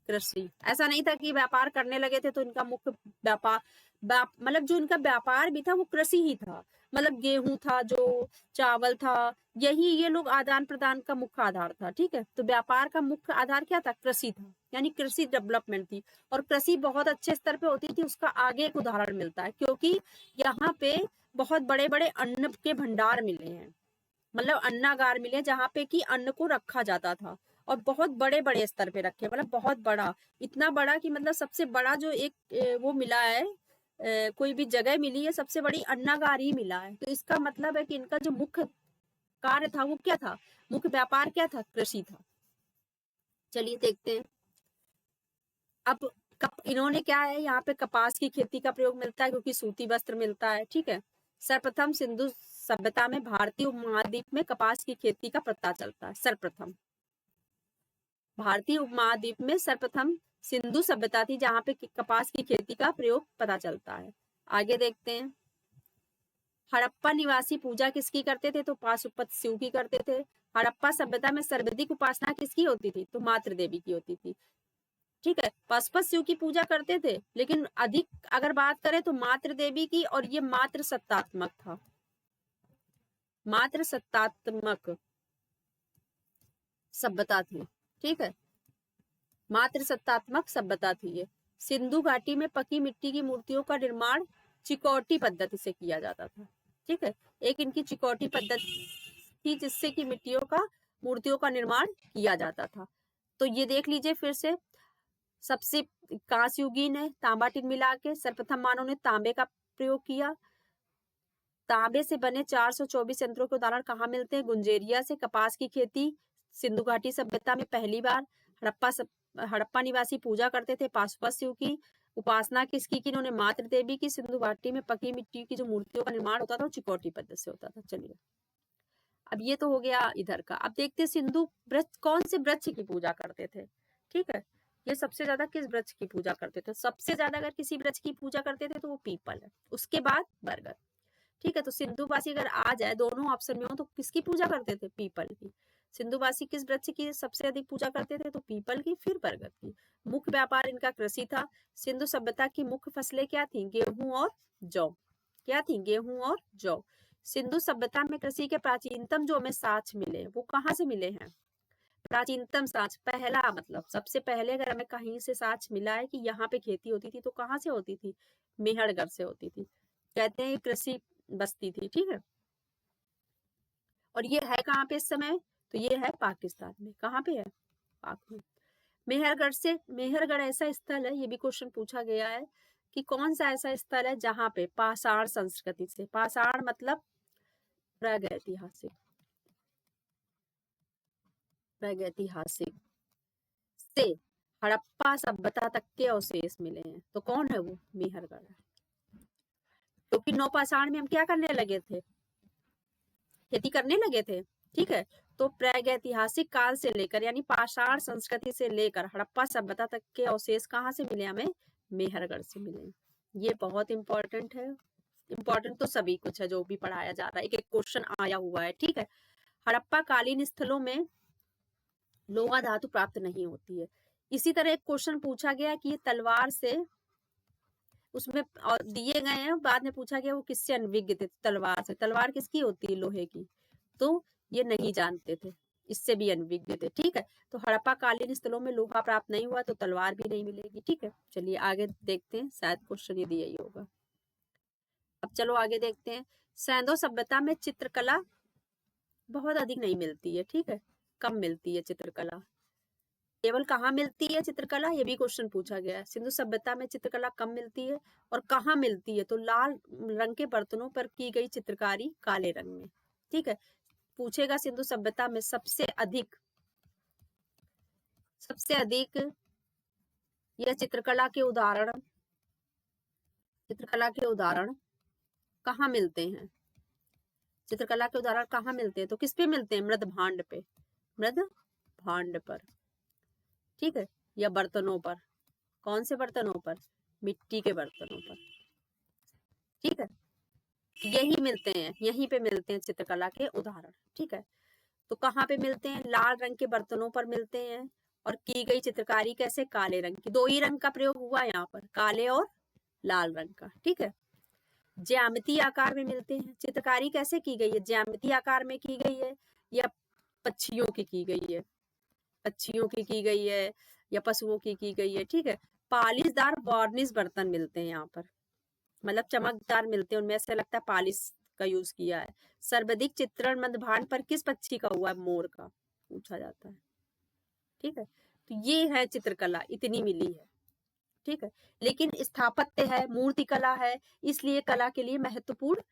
कृषि। ऐसा नहीं था कि व्यापार करने लगे थे तो इनका मुख्य व्यापार, मतलब जो इनका व्यापार भी था वो कृषि ही था। मतलब गेहूं था, जो चावल था, यही ये लोग आदान प्रदान का मुख्य आधार था। ठीक है, तो व्यापार का मुख्य आधार क्या था, कृषि था। यानी कृषि डेवलपमेंट थी। और कृषि बहुत अच्छे स्तर पे होती थी, उसका आगे एक उदाहरण मिलता है, क्योंकि यहाँ पे बहुत बड़े बड़े अन्न के भंडार मिले हैं, मतलब अन्नागार मिले जहाँ पे कि अन्न को रखा जाता था, और बहुत बड़े बड़े स्तर पे रखे, मतलब बहुत बड़ा, इतना बड़ा कि मतलब सबसे बड़ा जो एक वो मिला है, कोई भी जगह मिली है, सबसे बड़ी अन्नागार ही मिला है। तो इसका मतलब है कि इनका जो मुख्य कार्य था वो क्या था, मुख्य व्यापार क्या था, कृषि था। चलिए देखते हैं। अब इन्होंने क्या है, यहाँ पे कपास की खेती का प्रयोग मिलता है क्योंकि सूती वस्त्र मिलता है, ठीक है। सर्वप्रथम सिंधु सभ्यता में भारतीय उपमहाद्वीप में कपास की खेती का पता चलता है। सर्वप्रथम भारतीय उपमहाद्वीप में सर्वप्रथम सिंधु सभ्यता थी जहाँ पे कपास की खेती का प्रयोग पता चलता है। आगे देखते हैं। हड़प्पा निवासी पूजा किसकी करते थे, तो पाशुपत शिव की करते थे। हड़प्पा सभ्यता में सर्वाधिक उपासना किसकी होती थी, तो मातृ देवी की होती थी, ठीक है। पाशुपत शिव की पूजा करते थे, लेकिन अधिक अगर बात करें तो मातृ देवी की, और ये मातृ सत्तात्मक था, मातृ सत्तात्मक सभ्यता थी, ठीक है, मातृ सत्तात्मक सभ्यता थी ये। सिंधु घाटी में पकी मिट्टी की मूर्तियों का निर्माण चिकौटी पद्धति से किया जाता था, ठीक है। एक इनकी चिकौटी पद्धति थी जिससे कि मिट्टियों का मूर्तियों का निर्माण किया जाता था। तो ये देख लीजिए फिर से, सबसे कांस्य युगीन है, तांबा टिन मिला के सर्वप्रथम मानव ने तांबे का प्रयोग किया। तांबे से बने 424 यंत्रों के उदाहरण कहाँ मिलते हैं, गुंजेरिया से। कपास की खेती सिंधु घाटी सभ्यता में पहली बार। हड़प्पा निवासी पूजा करते थे पाशुपत शिव की। उपासना किसकी की, इन्होंने मातृ देवी की। सिंधु घाटी में पकी मिट्टी की जो मूर्तियों का निर्माण होता था वो चिकौटी पद्धति से होता था। चलिए अब ये तो हो गया इधर का। अब देखते हैं सिंधु वृक्ष, कौन से वृक्ष की पूजा करते थे, ठीक है। ये सबसे ज्यादा किस वृक्ष की पूजा करते थे, सबसे ज्यादा अगर किसी वृक्ष की पूजा करते थे तो वो पीपल है, उसके बाद बरगद, ठीक है। तो सिंधुवासी अगर आ जाए दोनों ऑप्शन में हो तो किसकी पूजा करते थे, पीपल की। सिंधुवासी किस वृक्ष की सबसे अधिक पूजा करते थे, तो पीपल की, फिर बरगद की। मुख्य व्यापार इनका कृषि था। सिंधु सभ्यता की मुख्य फसलें क्या थी, गेहूं और जौ। क्या थी, गेहूं और जौ। सिंधु सभ्यता में कृषि के प्राचीनतम जो हमें साक्ष्य मिले वो कहाँ से मिले हैं, प्राचीनतम साक्ष्य, पहला मतलब सबसे पहले अगर हमें कहीं से साक्ष्य मिला है कि यहाँ पे खेती होती थी तो कहाँ से होती थी, मेहरगढ़ से होती थी। कहते हैं कृषि बस्ती थी, ठीक है। और ये है कहाँ पे इस समय, तो ये है पाकिस्तान में। कहाँ पे है, पाक में। मेहरगढ़ ऐसा स्थल है, ये भी क्वेश्चन पूछा गया है कि कौन सा ऐसा स्थल है जहाँ पे पाषाण संस्कृति से, पाषाण मतलब प्रागैतिहासिक, प्रागैतिहासिक से हड़प्पा सभ्यता तक के अवशेष मिले हैं। तो कौन है वो, मेहरगढ़ है। क्योंकि नौपाषाण में हम क्या करने लगे थे, खेती करने लगे थे, ठीक है। तो प्रागैतिहासिक काल से लेकर यानी पाषाण संस्कृति से लेकर हड़प्पा सभ्यता तक के अवशेष कहाँ से मिले हमें, मेहरगढ़ से मिले। ये बहुत इंपॉर्टेंट है, इंपॉर्टेंट तो सभी कुछ है जो भी पढ़ाया जा रहा है, एक एक क्वेश्चन आया हुआ है, ठीक है। हड़प्पा कालीन स्थलों में लोहा धातु प्राप्त नहीं होती है। इसी तरह एक क्वेश्चन पूछा गया कि ये तलवार से, उसमें और दिए गए हैं, बाद में पूछा गया वो किससे अनभिज्ञ थे, तलवार से। तलवार किसकी होती है, लोहे की। तो ये नहीं जानते थे, इससे भी अनभिज्ञ थे, ठीक है। तो हड़प्पा कालीन स्थलों में लोहा प्राप्त नहीं हुआ तो तलवार भी नहीं मिलेगी, ठीक है। चलिए आगे देखते हैं, शायद क्वेश्चन यदि यही होगा। अब चलो आगे देखते हैं। सैंधव सभ्यता में चित्रकला बहुत अधिक नहीं मिलती है, ठीक है, कम मिलती है चित्रकला। केवल कहाँ मिलती है चित्रकला, ये भी क्वेश्चन पूछा गया है। सिंधु सभ्यता में चित्रकला कम मिलती है, और कहाँ मिलती है, तो लाल रंग के बर्तनों पर की गई चित्रकारी काले रंग में, ठीक है। पूछेगा सिंधु सभ्यता में सबसे अधिक यह चित्रकला के उदाहरण कहाँ मिलते हैं, चित्रकला के उदाहरण कहाँ मिलते हैं, तो किस पे मिलते हैं, मृद भांड पे, मृद भांड पर, ठीक है, या बर्तनों पर। कौन से बर्तनों पर, मिट्टी के बर्तनों पर, ठीक है। यही मिलते हैं, यहीं पे मिलते हैं चित्रकला के उदाहरण, ठीक है। तो कहाँ पे मिलते हैं, लाल रंग के बर्तनों पर मिलते हैं, और की गई चित्रकारी कैसे, काले रंग की। दो ही रंग का प्रयोग हुआ यहाँ पर, काले और लाल रंग का, ठीक है। ज्यामितीय आकार में मिलते हैं, चित्रकारी कैसे की गई है, ज्यामितीय आकार में की गई है या पक्षियों की गई है, पक्षियों की गई है, या पशुओं की गई है, ठीक है। पालिशदार वार्निश बर्तन मिलते हैं यहाँ पर, मतलब चमकदार मिलते हैं, उनमें ऐसा लगता है पालिश का यूज किया है। सर्वाधिक चित्रण मध्यभाग पर किस पक्षी का हुआ है? मोर का पूछा जाता है, ठीक है। तो ये है चित्रकला, इतनी मिली है, ठीक है। लेकिन स्थापत्य है, मूर्ति कला है, इसलिए कला के लिए महत्वपूर्ण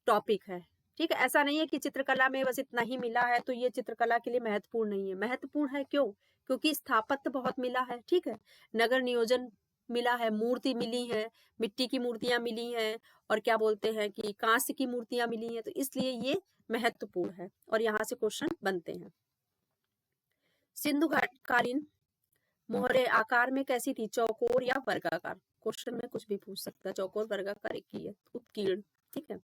टॉपिक है, ठीक है। ऐसा नहीं है कि चित्रकला में बस इतना ही मिला है तो ये चित्रकला के लिए महत्वपूर्ण नहीं है। महत्वपूर्ण है, क्यों? क्योंकि स्थापत्य बहुत मिला है, ठीक है। नगर नियोजन मिला है, मूर्ति मिली है, मिट्टी की मूर्तियां मिली हैं, और क्या बोलते हैं कि कांस्य की मूर्तियां मिली हैं, तो इसलिए ये महत्वपूर्ण है और यहाँ से क्वेश्चन बनते हैं। सिंधु घाटकालीन मोहरे आकार में कैसी थी? चौकोर या वर्गाकार? क्वेश्चन में कुछ भी पूछ सकता है, चौकोर वर्गाकार एक ही है, उत्कीर्ण, ठीक है।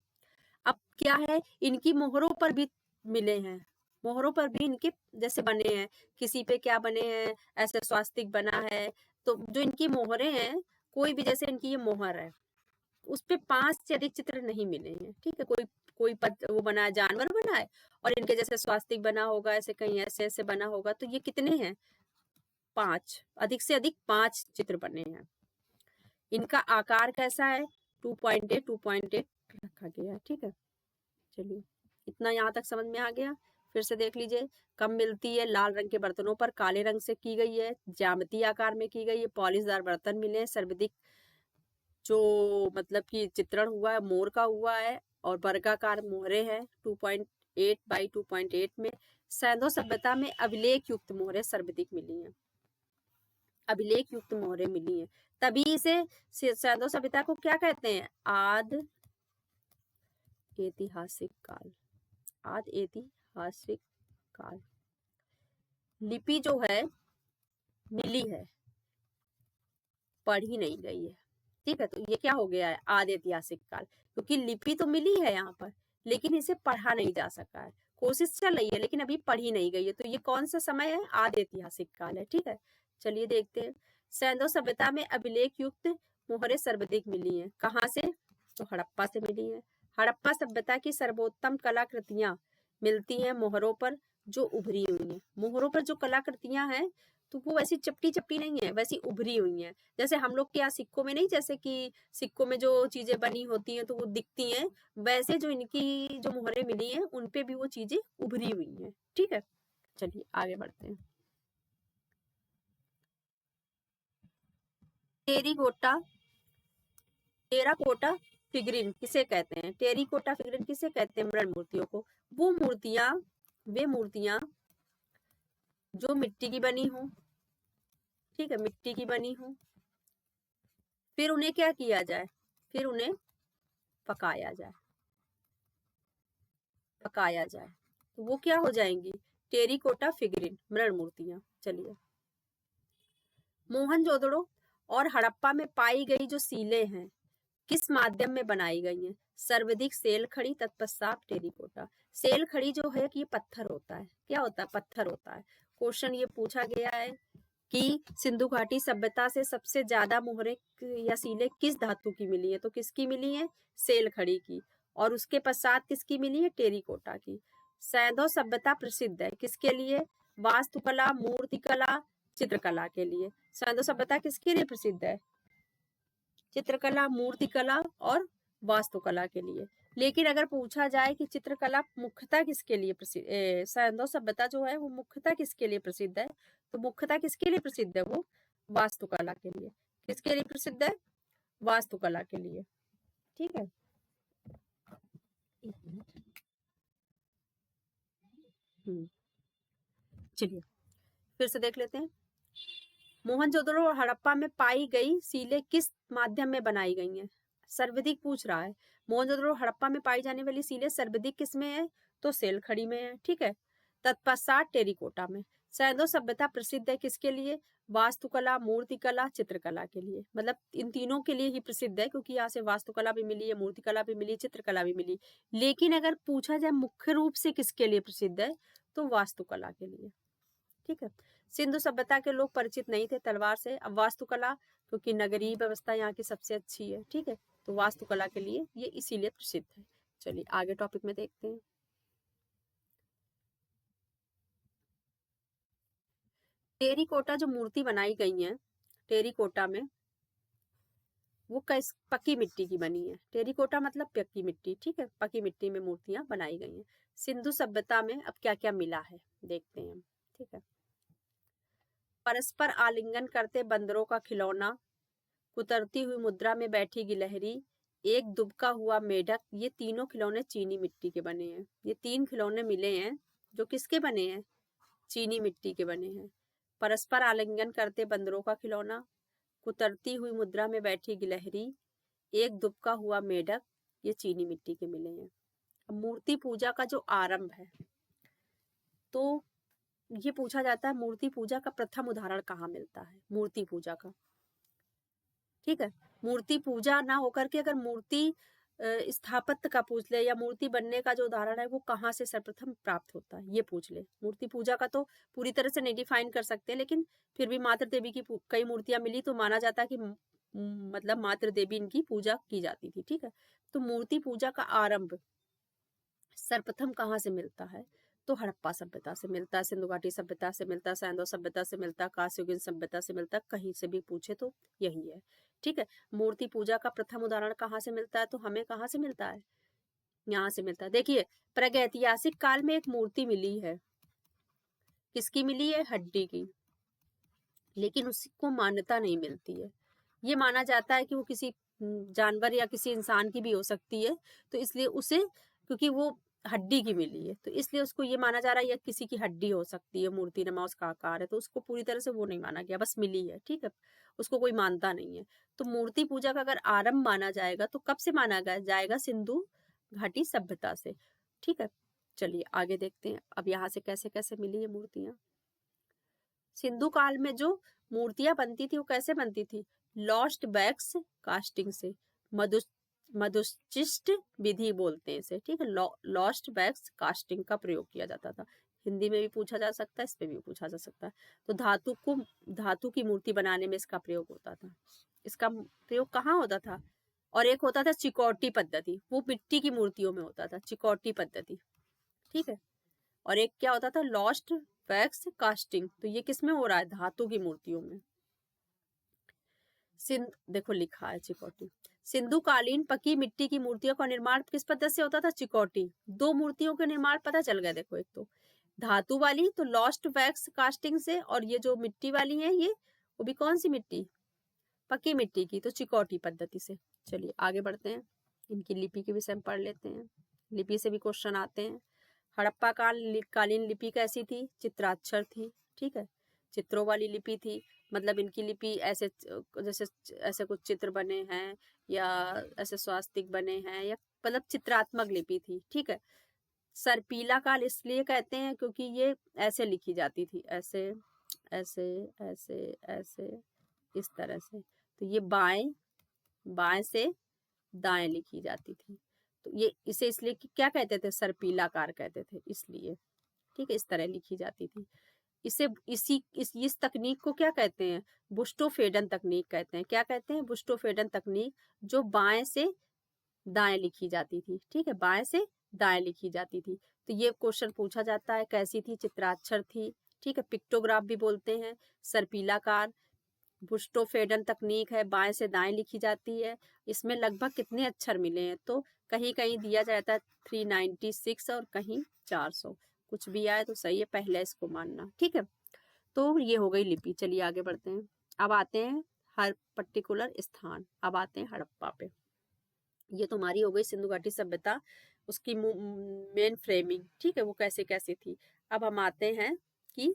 अब क्या है, इनकी मोहरों पर भी मिले हैं, मोहरों पर भी इनके जैसे बने हैं, किसी पे क्या बने हैं, ऐसे स्वास्तिक बना है। तो जो इनकी मोहरें हैं, कोई भी जैसे इनकी ये मोहर है, उस पे 5 से अधिक चित्र नहीं मिले हैं, ठीक है। कोई कोई वो बना है, जानवर बना है, और इनके जैसे स्वास्तिक बना होगा, ऐसे कहीं ऐसे ऐसे बना होगा, तो ये कितने हैं? 5, अधिक से अधिक 5 चित्र बने हैं। इनका आकार कैसा है? 2.8 2.8 रखा गया है, ठीक है। चलिए, इतना यहाँ तक समझ में आ गया। फिर से देख लीजिए, कम मिलती है लाल रंग के बर्तनों पर, काले रंग से की गई है, ज्यामितीय आकार में की गई है, पॉलिशदार बर्तन मिले हैं, सर्वाधिक जो मतलब कि चित्रण हुआ है मोर का हुआ है, और वर्गाकार मोहरे हैं 2.8 बाई 2.8 में। सैंधव सभ्यता में अभिलेख युक्त मोहरे सर्वाधिक मिली हैं, अभिलेख युक्त मोहरे मिली हैं, तभी इसे सैंधव सभ्यता को क्या कहते हैं? आद ऐतिहासिक काल, आद ऐतिहासिक काल। लिपि जो है मिली है, पढ़ी नहीं गई है, ठीक है। तो ये क्या हो गया है? आद ऐतिहासिक काल, क्योंकि लिपि तो मिली है यहाँ पर, लेकिन इसे पढ़ा नहीं जा सका है, कोशिश चल रही है लेकिन अभी पढ़ी नहीं गई है। तो ये कौन सा समय है? आद ऐतिहासिक काल है, ठीक है। चलिए देखते हैं, सैंधव सभ्यता में अभिलेख युक्त मोहरे सर्वाधिक मिली है, कहाँ से? तो हड़प्पा से मिली है। हड़प्पा सभ्यता की सर्वोत्तम कलाकृतियां मिलती हैं मोहरों पर जो उभरी हुई हैं। मोहरों पर जो कलाकृतियां हैं तो वो वैसी चपटी चपटी नहीं है, वैसी उभरी हुई हैं। जैसे हम लोग के यहाँ सिक्कों में नहीं, जैसे कि सिक्कों में जो चीजें बनी होती हैं तो वो दिखती हैं, वैसे जो इनकी जो मोहरें मिली हैं उन पे भी वो चीजें उभरी हुई हैं, ठीक है। चलिए आगे बढ़ते हैं। टेराकोटा टेराकोटा फिगरिन किसे कहते हैं? टेराकोटा फिगरिन किसे कहते हैं? मृण मूर्तियों को। वो मूर्तियां जो मिट्टी की बनी हो, ठीक है, मिट्टी की बनी हो, फिर उन्हें क्या किया जाए? फिर उन्हें पकाया जाए, पकाया जाए, तो वो क्या हो जाएंगी? टेराकोटा फिगरिन, मृण मूर्तियां। चलिए, मोहनजोदड़ो और हड़प्पा में पाई गई जो सीलें हैं किस माध्यम में बनाई गई हैं? सर्वाधिक सेल खड़ी, तत्पश्चात टेराकोटा। सेल खड़ी जो है कि पत्थर होता है, क्या होता है? पत्थर होता है। क्वेश्चन ये पूछा गया है कि सिंधु घाटी सभ्यता से सबसे ज्यादा मोहरें या सीलें किस धातु की मिली है? तो किसकी मिली है? सेल खड़ी की। और उसके पश्चात किसकी मिली है? टेराकोटा की। सैंधव सभ्यता प्रसिद्ध है किसके लिए? वास्तुकला, मूर्तिकला, चित्रकला के लिए। सैंधव सभ्यता किसके लिए प्रसिद्ध है? चित्रकला, मूर्तिकला और वास्तुकला के लिए। लेकिन अगर पूछा जाए कि चित्रकला मुख्यतः किसके लिए प्रसिद्ध, सैंधव सभ्यता जो है वो मुख्यतः किसके लिए प्रसिद्ध है? तो मुख्यतः किसके लिए प्रसिद्ध है? वो वास्तुकला के लिए। किसके लिए प्रसिद्ध है? वास्तुकला के लिए, ठीक है। चलिए फिर से देख लेते हैं। मोहनजोदड़ो और हड़प्पा में पाई गई सीलें किस माध्यम में बनाई गई हैं? सर्वाधिक पूछ रहा है। मोहनजोदड़ो और हड़प्पा में पाई जाने वाली सीलें सर्वाधिक किस में है? तो सेल खड़ी में है, ठीक है। तत्पश्चात टेराकोटा में। सैंधव सभ्यता प्रसिद्ध है किसके लिए? वास्तुकला, मूर्तिकला, चित्रकला के लिए। मतलब इन तीनों के लिए ही प्रसिद्ध है, क्योंकि यहाँ से वास्तुकला भी मिली है, मूर्तिकला भी मिली, चित्रकला भी मिली। लेकिन अगर पूछा जाए मुख्य रूप से किसके लिए प्रसिद्ध है, तो वास्तुकला के लिए, ठीक है। सिंधु सभ्यता के लोग परिचित नहीं थे तलवार से। अब वास्तुकला, क्योंकि नगरीय व्यवस्था यहाँ की सबसे अच्छी है, ठीक है, तो वास्तुकला के लिए ये इसीलिए प्रसिद्ध है। चलिए आगे टॉपिक में देखते हैं। टेरिकोटा जो मूर्ति बनाई गई है टेरिकोटा में, वो पक्की मिट्टी की बनी है। टेरिकोटा मतलब पक्की मिट्टी, ठीक है, पक्की मिट्टी में मूर्तियां बनाई गई हैं। सिंधु सभ्यता में अब क्या क्या मिला है देखते हैं हम, ठीक है। परस्पर आलिंगन करते बंदरों का खिलौना, कुतरती हुई मुद्रा में बैठी गिलहरी, एक दुबका हुआ मेढक, ये तीनों खिलौने चीनी मिट्टी के बने हैं। ये 3 खिलौने मिले हैं जो किसके बने हैं? चीनी मिट्टी के बने हैं। परस्पर आलिंगन करते बंदरों का खिलौना, कुतरती हुई मुद्रा में बैठी गिलहरी, एक दुबका हुआ मेढक, ये चीनी मिट्टी के मिले हैं। अब मूर्ति पूजा का जो आरंभ है, तो ये पूछा जाता है मूर्ति पूजा का प्रथम उदाहरण कहाँ मिलता है? मूर्ति पूजा का, ठीक है। मूर्ति पूजा ना होकर के अगर मूर्ति स्थापत्य का पूछ ले, या मूर्ति बनने का जो उदाहरण है वो कहाँ से सर्वप्रथम प्राप्त होता है, ये पूछ ले। मूर्ति पूजा का तो पूरी तरह से नहीं डिफाइन कर सकते, लेकिन फिर भी मातृ देवी की कई मूर्तियां मिली तो माना जाता है कि मतलब मातृ देवी इनकी पूजा की जाती थी, ठीक है। तो मूर्ति पूजा का आरंभ सर्वप्रथम कहाँ से मिलता है? तो हड़प्पा सभ्यता से मिलता है, सिंधु घाटी सभ्यता से मिलता है, सैंधव सभ्यता से मिलता है, कांस्ययुगीन सभ्यता से मिलता है, कहीं से भी पूछे तो यही है, ठीक है। मूर्ति पूजा का प्रथम उदाहरण कहाँ से मिलता है? तो हमें कहाँ से मिलता है? यहाँ से मिलता है। देखिए, प्रागैतिहासिक काल में एक मूर्ति मिली है, किसकी मिली है? हड्डी की, लेकिन उसको मान्यता नहीं मिलती है। ये माना जाता है कि वो किसी जानवर या किसी इंसान की भी हो सकती है, तो इसलिए उसे, क्योंकि वो हड्डी की मिली है, तो इसलिए उसको ये माना जा रहा है या किसी की हड्डी हो सकती है, मूर्ति नमा उसका आकार है, तो उसको पूरी तरह से वो नहीं माना गया, बस मिली है, ठीक है, उसको कोई मानता नहीं है। तो मूर्ति पूजा का अगर आरंभ माना जाएगा तो कब से माना जाएगा? सिंधु घाटी सभ्यता से, ठीक है। चलिए आगे देखते हैं अब यहाँ से कैसे कैसे मिली है मूर्तियां। सिंधु काल में जो मूर्तियां बनती थी वो कैसे बनती थी? लॉस्ट वैक्स कास्टिंग से, मधुशिष्ट विधि बोलते हैं इसे, ठीक है। लॉस्ट वैक्स कास्टिंग का प्रयोग किया जाता था। हिंदी में भी पूछा जा सकता है, इस पे भी पूछा जा सकता है। तो धातु की मूर्ति बनाने में इसका प्रयोग होता था। इसका प्रयोग कहाँ होता था? और एक होता था चिकौटी पद्धति, वो मिट्टी की मूर्तियों में होता था, चिकौटी पद्धति, ठीक है। और एक क्या होता था? लॉस्ट वैक्स कास्टिंग, तो ये किसमें हो रहा है? धातु की मूर्तियों में। देखो लिखा है चिकौटी। सिंधु कालीन पकी मिट्टी की मूर्तियों का निर्माण किस पद्धति से होता था? चिकौटी। 2 मूर्तियों के निर्माण पता चल गया, देखो, एक तो धातु वाली तो लॉस्ट वैक्स कास्टिंग से, और ये जो मिट्टी वाली है ये वो भी कौन सी मिट्टी? पक्की मिट्टी की, तो चिकौटी पद्धति से। चलिए आगे बढ़ते हैं, इनकी लिपि के विषय में पढ़ लेते हैं, लिपि से भी क्वेश्चन आते हैं। हड़प्पा कालीन लिपि कैसी थी? चित्राक्षर थी, ठीक है, चित्रों वाली लिपि थी। मतलब इनकी लिपि ऐसे, जैसे ऐसे कुछ चित्र बने हैं या ऐसे स्वास्तिक बने हैं, या मतलब चित्रात्मक लिपि थी, ठीक है। सर्पीला काल इसलिए कहते हैं क्योंकि ये ऐसे लिखी जाती थी, ऐसे ऐसे ऐसे ऐसे, इस तरह से। तो ये बाएं से दाएं लिखी जाती थी, तो ये इसे इसलिए क्या कहते थे? सर्पीलाकार कहते थे, इसलिए, ठीक है, इस तरह लिखी जाती थी। इस तकनीक को क्या कहते हैं? बुस्टोफेडन तकनीक कहते हैं। क्या कहते हैं? बुस्टोफेडन तकनीक, जो बाएं से दाएं लिखी जाती थी, ठीक है, बाएं से दाएं लिखी जाती थी। तो ये क्वेश्चन पूछा जाता है, कैसी थी? चित्राक्षर थी, ठीक है, पिक्टोग्राफ भी बोलते हैं, सर्पीलाकार, बुस्टोफेडन तकनीक है, बाएं से दाएं लिखी जाती है। इसमें लगभग कितने अक्षर मिले हैं? तो कहीं कहीं दिया जाता है 396 और कहीं 400, कुछ भी आए तो सही है, पहले इसको मानना, ठीक है। तो ये हो गई लिपि। चलिए आगे बढ़ते हैं, अब आते हैं हर पर्टिकुलर स्थान, अब आते हैं हड़प्पा पे। ये तुम्हारी हो गई सिंधु घाटी सभ्यता, उसकी मेन फ्रेमिंग, ठीक है, वो कैसे कैसे थी। अब हम आते हैं कि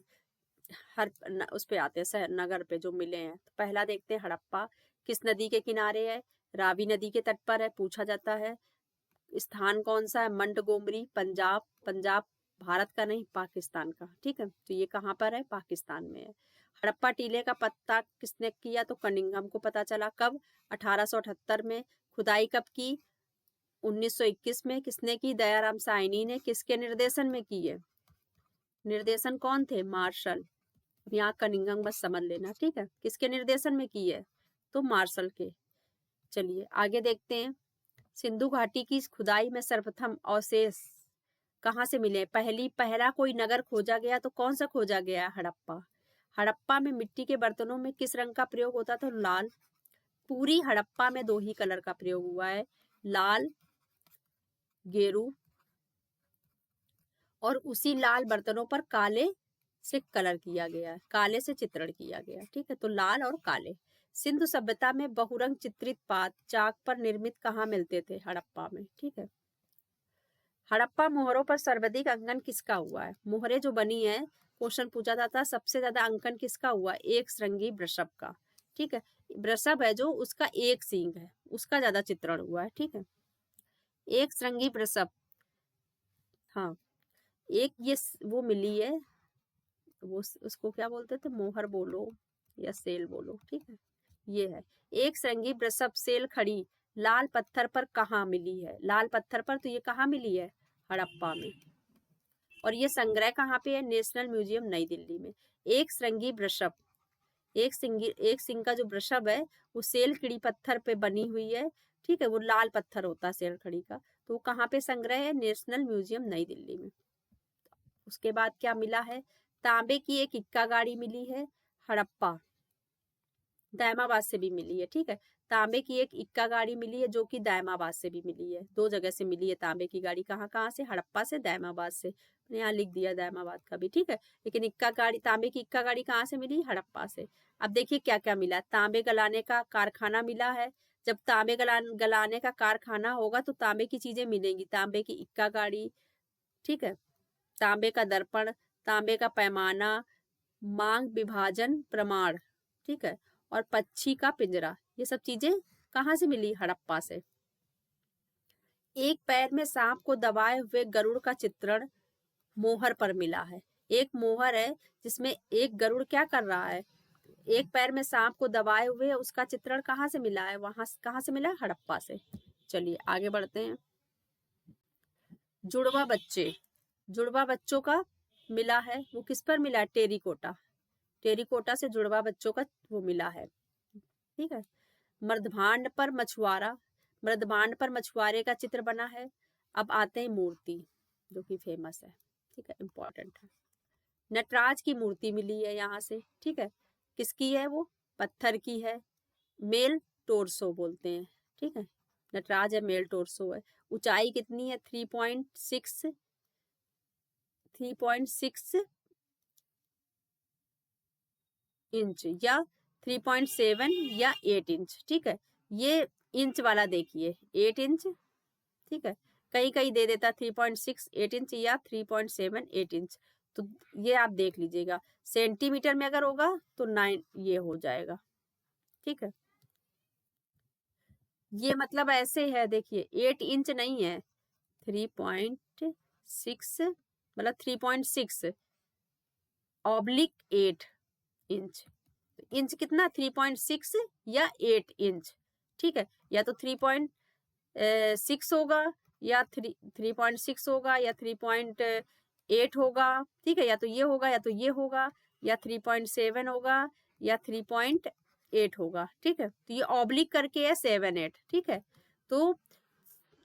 उस पे आते हैं नगर पे जो मिले हैं। तो पहला देखते हैं हड़प्पा किस नदी के किनारे है? रावी नदी के तट पर है, पूछा जाता है। स्थान कौन सा है? मंडगोमरी, पंजाब। पंजाब भारत का नहीं, पाकिस्तान का, ठीक है। तो ये कहाँ पर है? पाकिस्तान में है। हड़प्पा टीले का पता किसने किया? तो कनिंघम को पता चला। कब? 1878 में। खुदाई कब की? 1921 में। किसने की? दयाराम साहनी ने। किसके निर्देशन में की है? निर्देशन कौन थे? मार्शल। यहाँ कनिंघम बस समझ लेना, ठीक है, किसके निर्देशन में की है? तो मार्शल के। चलिए आगे देखते हैं, सिंधु घाटी की खुदाई में सर्वप्रथम अवशेष कहाँ से मिले? पहला कोई नगर खोजा गया तो कौन सा खोजा गया? हड़प्पा। हड़प्पा में मिट्टी के बर्तनों में किस रंग का प्रयोग होता था? लाल। पूरी हड़प्पा में 2 ही कलर का प्रयोग हुआ है, लाल, गेरू, और उसी लाल बर्तनों पर काले से कलर किया गया है, काले से चित्रण किया गया, ठीक है। तो लाल और काले। सिंधु सभ्यता में बहुरंग चित्रित पात चाक पर निर्मित कहाँ मिलते थे? हड़प्पा में, ठीक है। हड़प्पा मोहरों पर सर्वाधिक अंकन किसका हुआ है? मोहरे जो बनी है, क्वेश्चन पूछा था सबसे ज्यादा अंकन किसका हुआ? एक श्रृंगी वृषभ का, ठीक है। वृषभ है जो, उसका एक सींग है, उसका ज्यादा चित्रण हुआ है, ठीक है। एक श्रृंगी वृषभ, हाँ, एक ये वो मिली है, वो उसको क्या बोलते थे? मोहर बोलो या सेल बोलो, ठीक है। ये है एक श्रृंगी वृषभ सेल खड़ी लाल पत्थर पर कहाँ मिली है? लाल पत्थर पर, तो ये कहाँ मिली है? हड़प्पा में। और ये संग्रह कहाँ पे है? नेशनल म्यूजियम नई दिल्ली में। एक श्रृंगी वृषभ, एक सिंग का जो वृषभ है वो सेल खड़ी पत्थर पे बनी हुई है, ठीक है। वो लाल पत्थर होता है सेल खड़ी का, तो वो कहाँ पे संग्रह है? नेशनल म्यूजियम नई दिल्ली में। उसके बाद क्या मिला है? तांबे की एक इक्का गाड़ी मिली है हड़प्पा, दायमाबाद से भी मिली है, ठीक है। तांबे की एक इक्का गाड़ी मिली है जो कि दायमाबाद से भी मिली है, 2 जगह से मिली है तांबे की गाड़ी। कहाँ कहाँ से? हड़प्पा से, दायमाबाद से। यहाँ लिख दिया दायमाबाद का भी, ठीक है। लेकिन इक्का गाड़ी, तांबे की इक्का गाड़ी कहाँ से मिली? हड़प्पा से। अब देखिए क्या क्या मिला। तांबे गलाने का कारखाना मिला है। जब तांबे गलाने का कारखाना होगा तो तांबे की चीजें मिलेंगी। तांबे की इक्का गाड़ी, ठीक है। तांबे का दर्पण, तांबे का पैमाना, मांग विभाजन प्रमाण, ठीक है। और पक्षी का पिंजरा, ये सब चीजें कहाँ से मिली? हड़प्पा से। एक पैर में सांप को दबाए हुए गरुड़ का चित्रण मोहर पर मिला है। एक मोहर है जिसमें एक गरुड़ क्या कर रहा है? एक पैर में सांप को दबाए हुए, उसका चित्रण कहाँ से मिला है? वहां कहाँ से मिला? हड़प्पा से। चलिए आगे बढ़ते हैं। जुड़वा बच्चे, जुड़वा बच्चों का मिला है, वो किस पर मिला है? टेरिकोटा। टेरिकोटा से जुड़वा बच्चों का वो मिला है, ठीक है। मर्दभांड पर मछुआरा, मर्दभांड पर मछुआरे का चित्र बना है। अब आते हैं मूर्ति जो कि फेमस है, ठीक है, इंपॉर्टेंट है। नटराज की मूर्ति मिली है यहाँ से, ठीक है। किसकी है वो? पत्थर की है, मेल टोरसो बोलते हैं, ठीक है। नटराज है, मेल टोरसो है। ऊंचाई कितनी है? 3.6 इंच या 3.7 या 8 इंच, ठीक है। ये इंच वाला देखिए, 8 इंच, ठीक है। कहीं कहीं दे देता 3.6 8 इंच या 3.7 8 इंच, तो ये आप देख लीजिएगा। सेंटीमीटर में अगर होगा तो 9 ये हो जाएगा, ठीक है। ये मतलब ऐसे है, देखिए 8 इंच नहीं है, 3.6 मतलब 3.6 ऑब्लिक 8 इंच। इंच कितना? 3.6 या 8 इंच, ठीक है। या तो 3.6 होगा या 3.6 होगा या 3.8 होगा, ठीक है। या तो ये होगा या तो ये होगा, या 3.7 होगा या 3.8 होगा, ठीक है। तो ये ऑब्लिक करके है 7 8, ठीक है। तो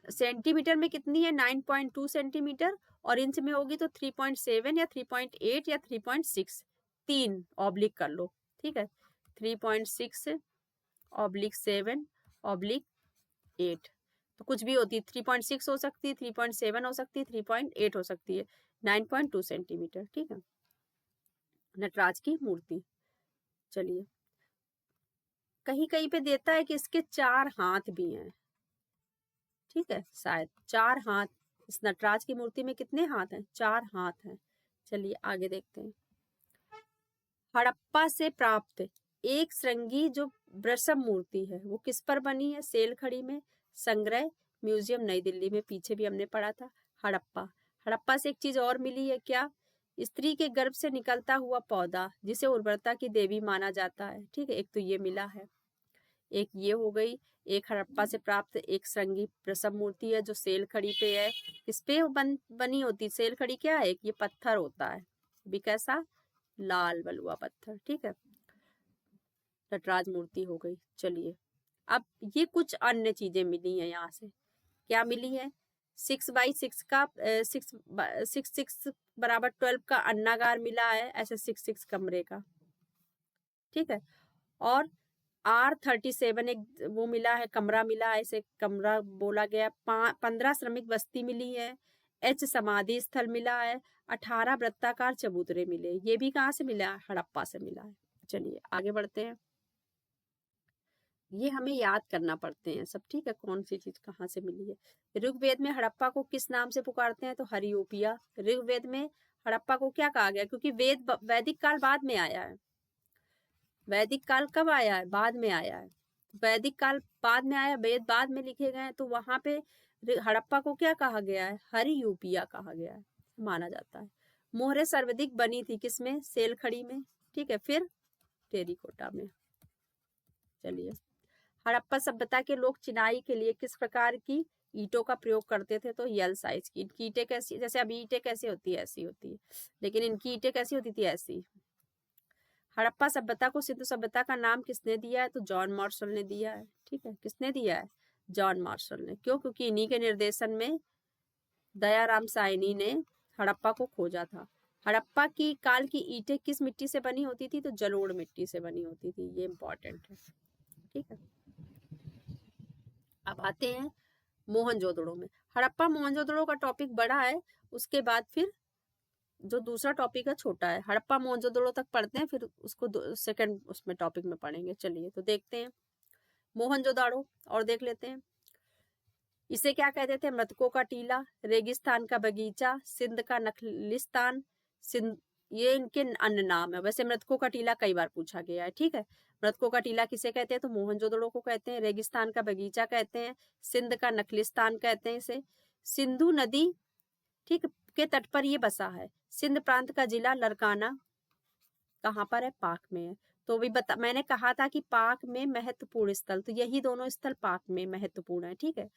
सेंटीमीटर में कितनी है? 9.2 सेंटीमीटर, और इंच में होगी तो 3.7 या 3.8 या 3.6, 3 ऑब्लिक कर लो, ठीक है। 3.6 ऑब्लिक 7 ऑब्लिक 8, तो कुछ भी होती है, 3.6 हो सकती है, 3.7 हो सकती है, 3.8 हो सकती है, 9.2 सेंटीमीटर, ठीक है। नटराज की मूर्ति। चलिए, कहीं कहीं पे देता है कि इसके 4 हाथ भी हैं, ठीक है, शायद 4 हाथ। इस नटराज की मूर्ति में कितने हाथ हैं? 4 हाथ हैं। चलिए आगे देखते हैं। हड़प्पा से प्राप्त एक श्रृंगी जो वृषभ मूर्ति है वो किस पर बनी है? सेलखड़ी में। संग्रह म्यूजियम नई दिल्ली में, पीछे भी हमने पढ़ा था। हड़प्पा, हड़प्पा से एक चीज और मिली है, क्या? स्त्री के गर्भ से निकलता हुआ पौधा जिसे उर्वरता की देवी माना जाता है, ठीक है। एक तो ये मिला है, एक ये हो गई। एक हड़प्पा से प्राप्त एक श्रृंगी वृषभ मूर्ति है जो सेलखड़ी पे है। किस पे बनी होती? सेलखड़ी क्या है? ये पत्थर होता है, भी कैसा? लाल बलुआ पत्थर, ठीक है। नटराज मूर्ति हो गई। चलिए, अब ये कुछ अन्य चीजें मिली हैं यहाँ से। क्या मिली है? 6x6 का 6 6 बराबर 12 का अन्नागार मिला है, ऐसे 6 6 कमरे का, ठीक है। और R37 एक वो मिला है, कमरा मिला है, इसे कमरा बोला गया। 15 श्रमिक बस्ती मिली है। H समाधि स्थल मिला है। 18 वृत्ताकार चबूतरे मिले। ये भी कहाँ से मिला है? हड़प्पा से मिला है। चलिए आगे बढ़ते हैं। ये हमें याद करना पड़ते हैं सब, ठीक है, कौन सी चीज कहाँ से मिली है। ऋग्वेद में हड़प्पा को किस नाम से पुकारते हैं? तो हरियोपिया। ऋग्वेद में हड़प्पा को क्या कहा गया? क्योंकि वैदिक काल बाद में आया है। वैदिक काल कब आया है? बाद में आया है। वैदिक काल बाद में आया, वेद बाद में लिखे गए हैं, तो वहां पे हड़प्पा को क्या कहा गया है? हरियूपिया कहा गया है, माना जाता है। मोहरे सर्वाधिक बनी थी किसमें? सेलखड़ी में, ठीक है। फिर टेरिकोटा में। चलिए, हड़प्पा सभ्यता के लोग चिनाई के लिए किस प्रकार की ईंटों का प्रयोग करते थे? तो यल साइज की। इनकी ईंटें कैसी, जैसे अभी ईंटें कैसी होती है ऐसी होती है, लेकिन इनकी ईंटें कैसी होती थी? ऐसी। हड़प्पा सभ्यता को सिंधु सभ्यता का नाम किसने दिया है? तो जॉन मार्शल ने दिया है, ठीक है। किसने दिया है? जॉन मार्शल ने। क्यों? क्योंकि इन्हीं के निर्देशन में दयाराम साहनी ने हड़प्पा को खोजा था। हड़प्पा की काल की ईंटें किस मिट्टी से बनी होती थी? तो जलोढ़ मिट्टी से बनी होती थी। ये इंपॉर्टेंट है, ठीक है। अब आते हैं मोहनजोदड़ो में। हड़प्पा मोहनजोदड़ो का टॉपिक बड़ा है, उसके बाद फिर जो दूसरा टॉपिक है छोटा है। हड़प्पा मोहनजोदड़ो तक पढ़ते हैं, फिर उसको सेकंड उसमें टॉपिक में पढ़ेंगे। चलिए तो देखते हैं मोहनजोदड़ो और देख लेते हैं। इसे क्या कहते थे? मृतकों का टीला, रेगिस्तान का बगीचा, सिंध का नखलिस्तान, सिंध, ये इनके अन्य नाम है। वैसे मृतकों का टीला कई बार पूछा गया है, ठीक है। मृतकों का टीला किसे कहते हैं? तो मोहनजोदड़ो को कहते हैं। रेगिस्तान का बगीचा कहते हैं। सिंध का नखलिस्तान कहते हैं इसे। सिंधु नदी, ठीक, के तट पर ये बसा है। सिंध प्रांत का जिला लरकाना कहाँ पर है? पाक में है। तो भी मैंने कहा था कि पाक में महत्वपूर्ण स्थल, तो यही दोनों स्थल पाक में महत्वपूर्ण है, ठीक है।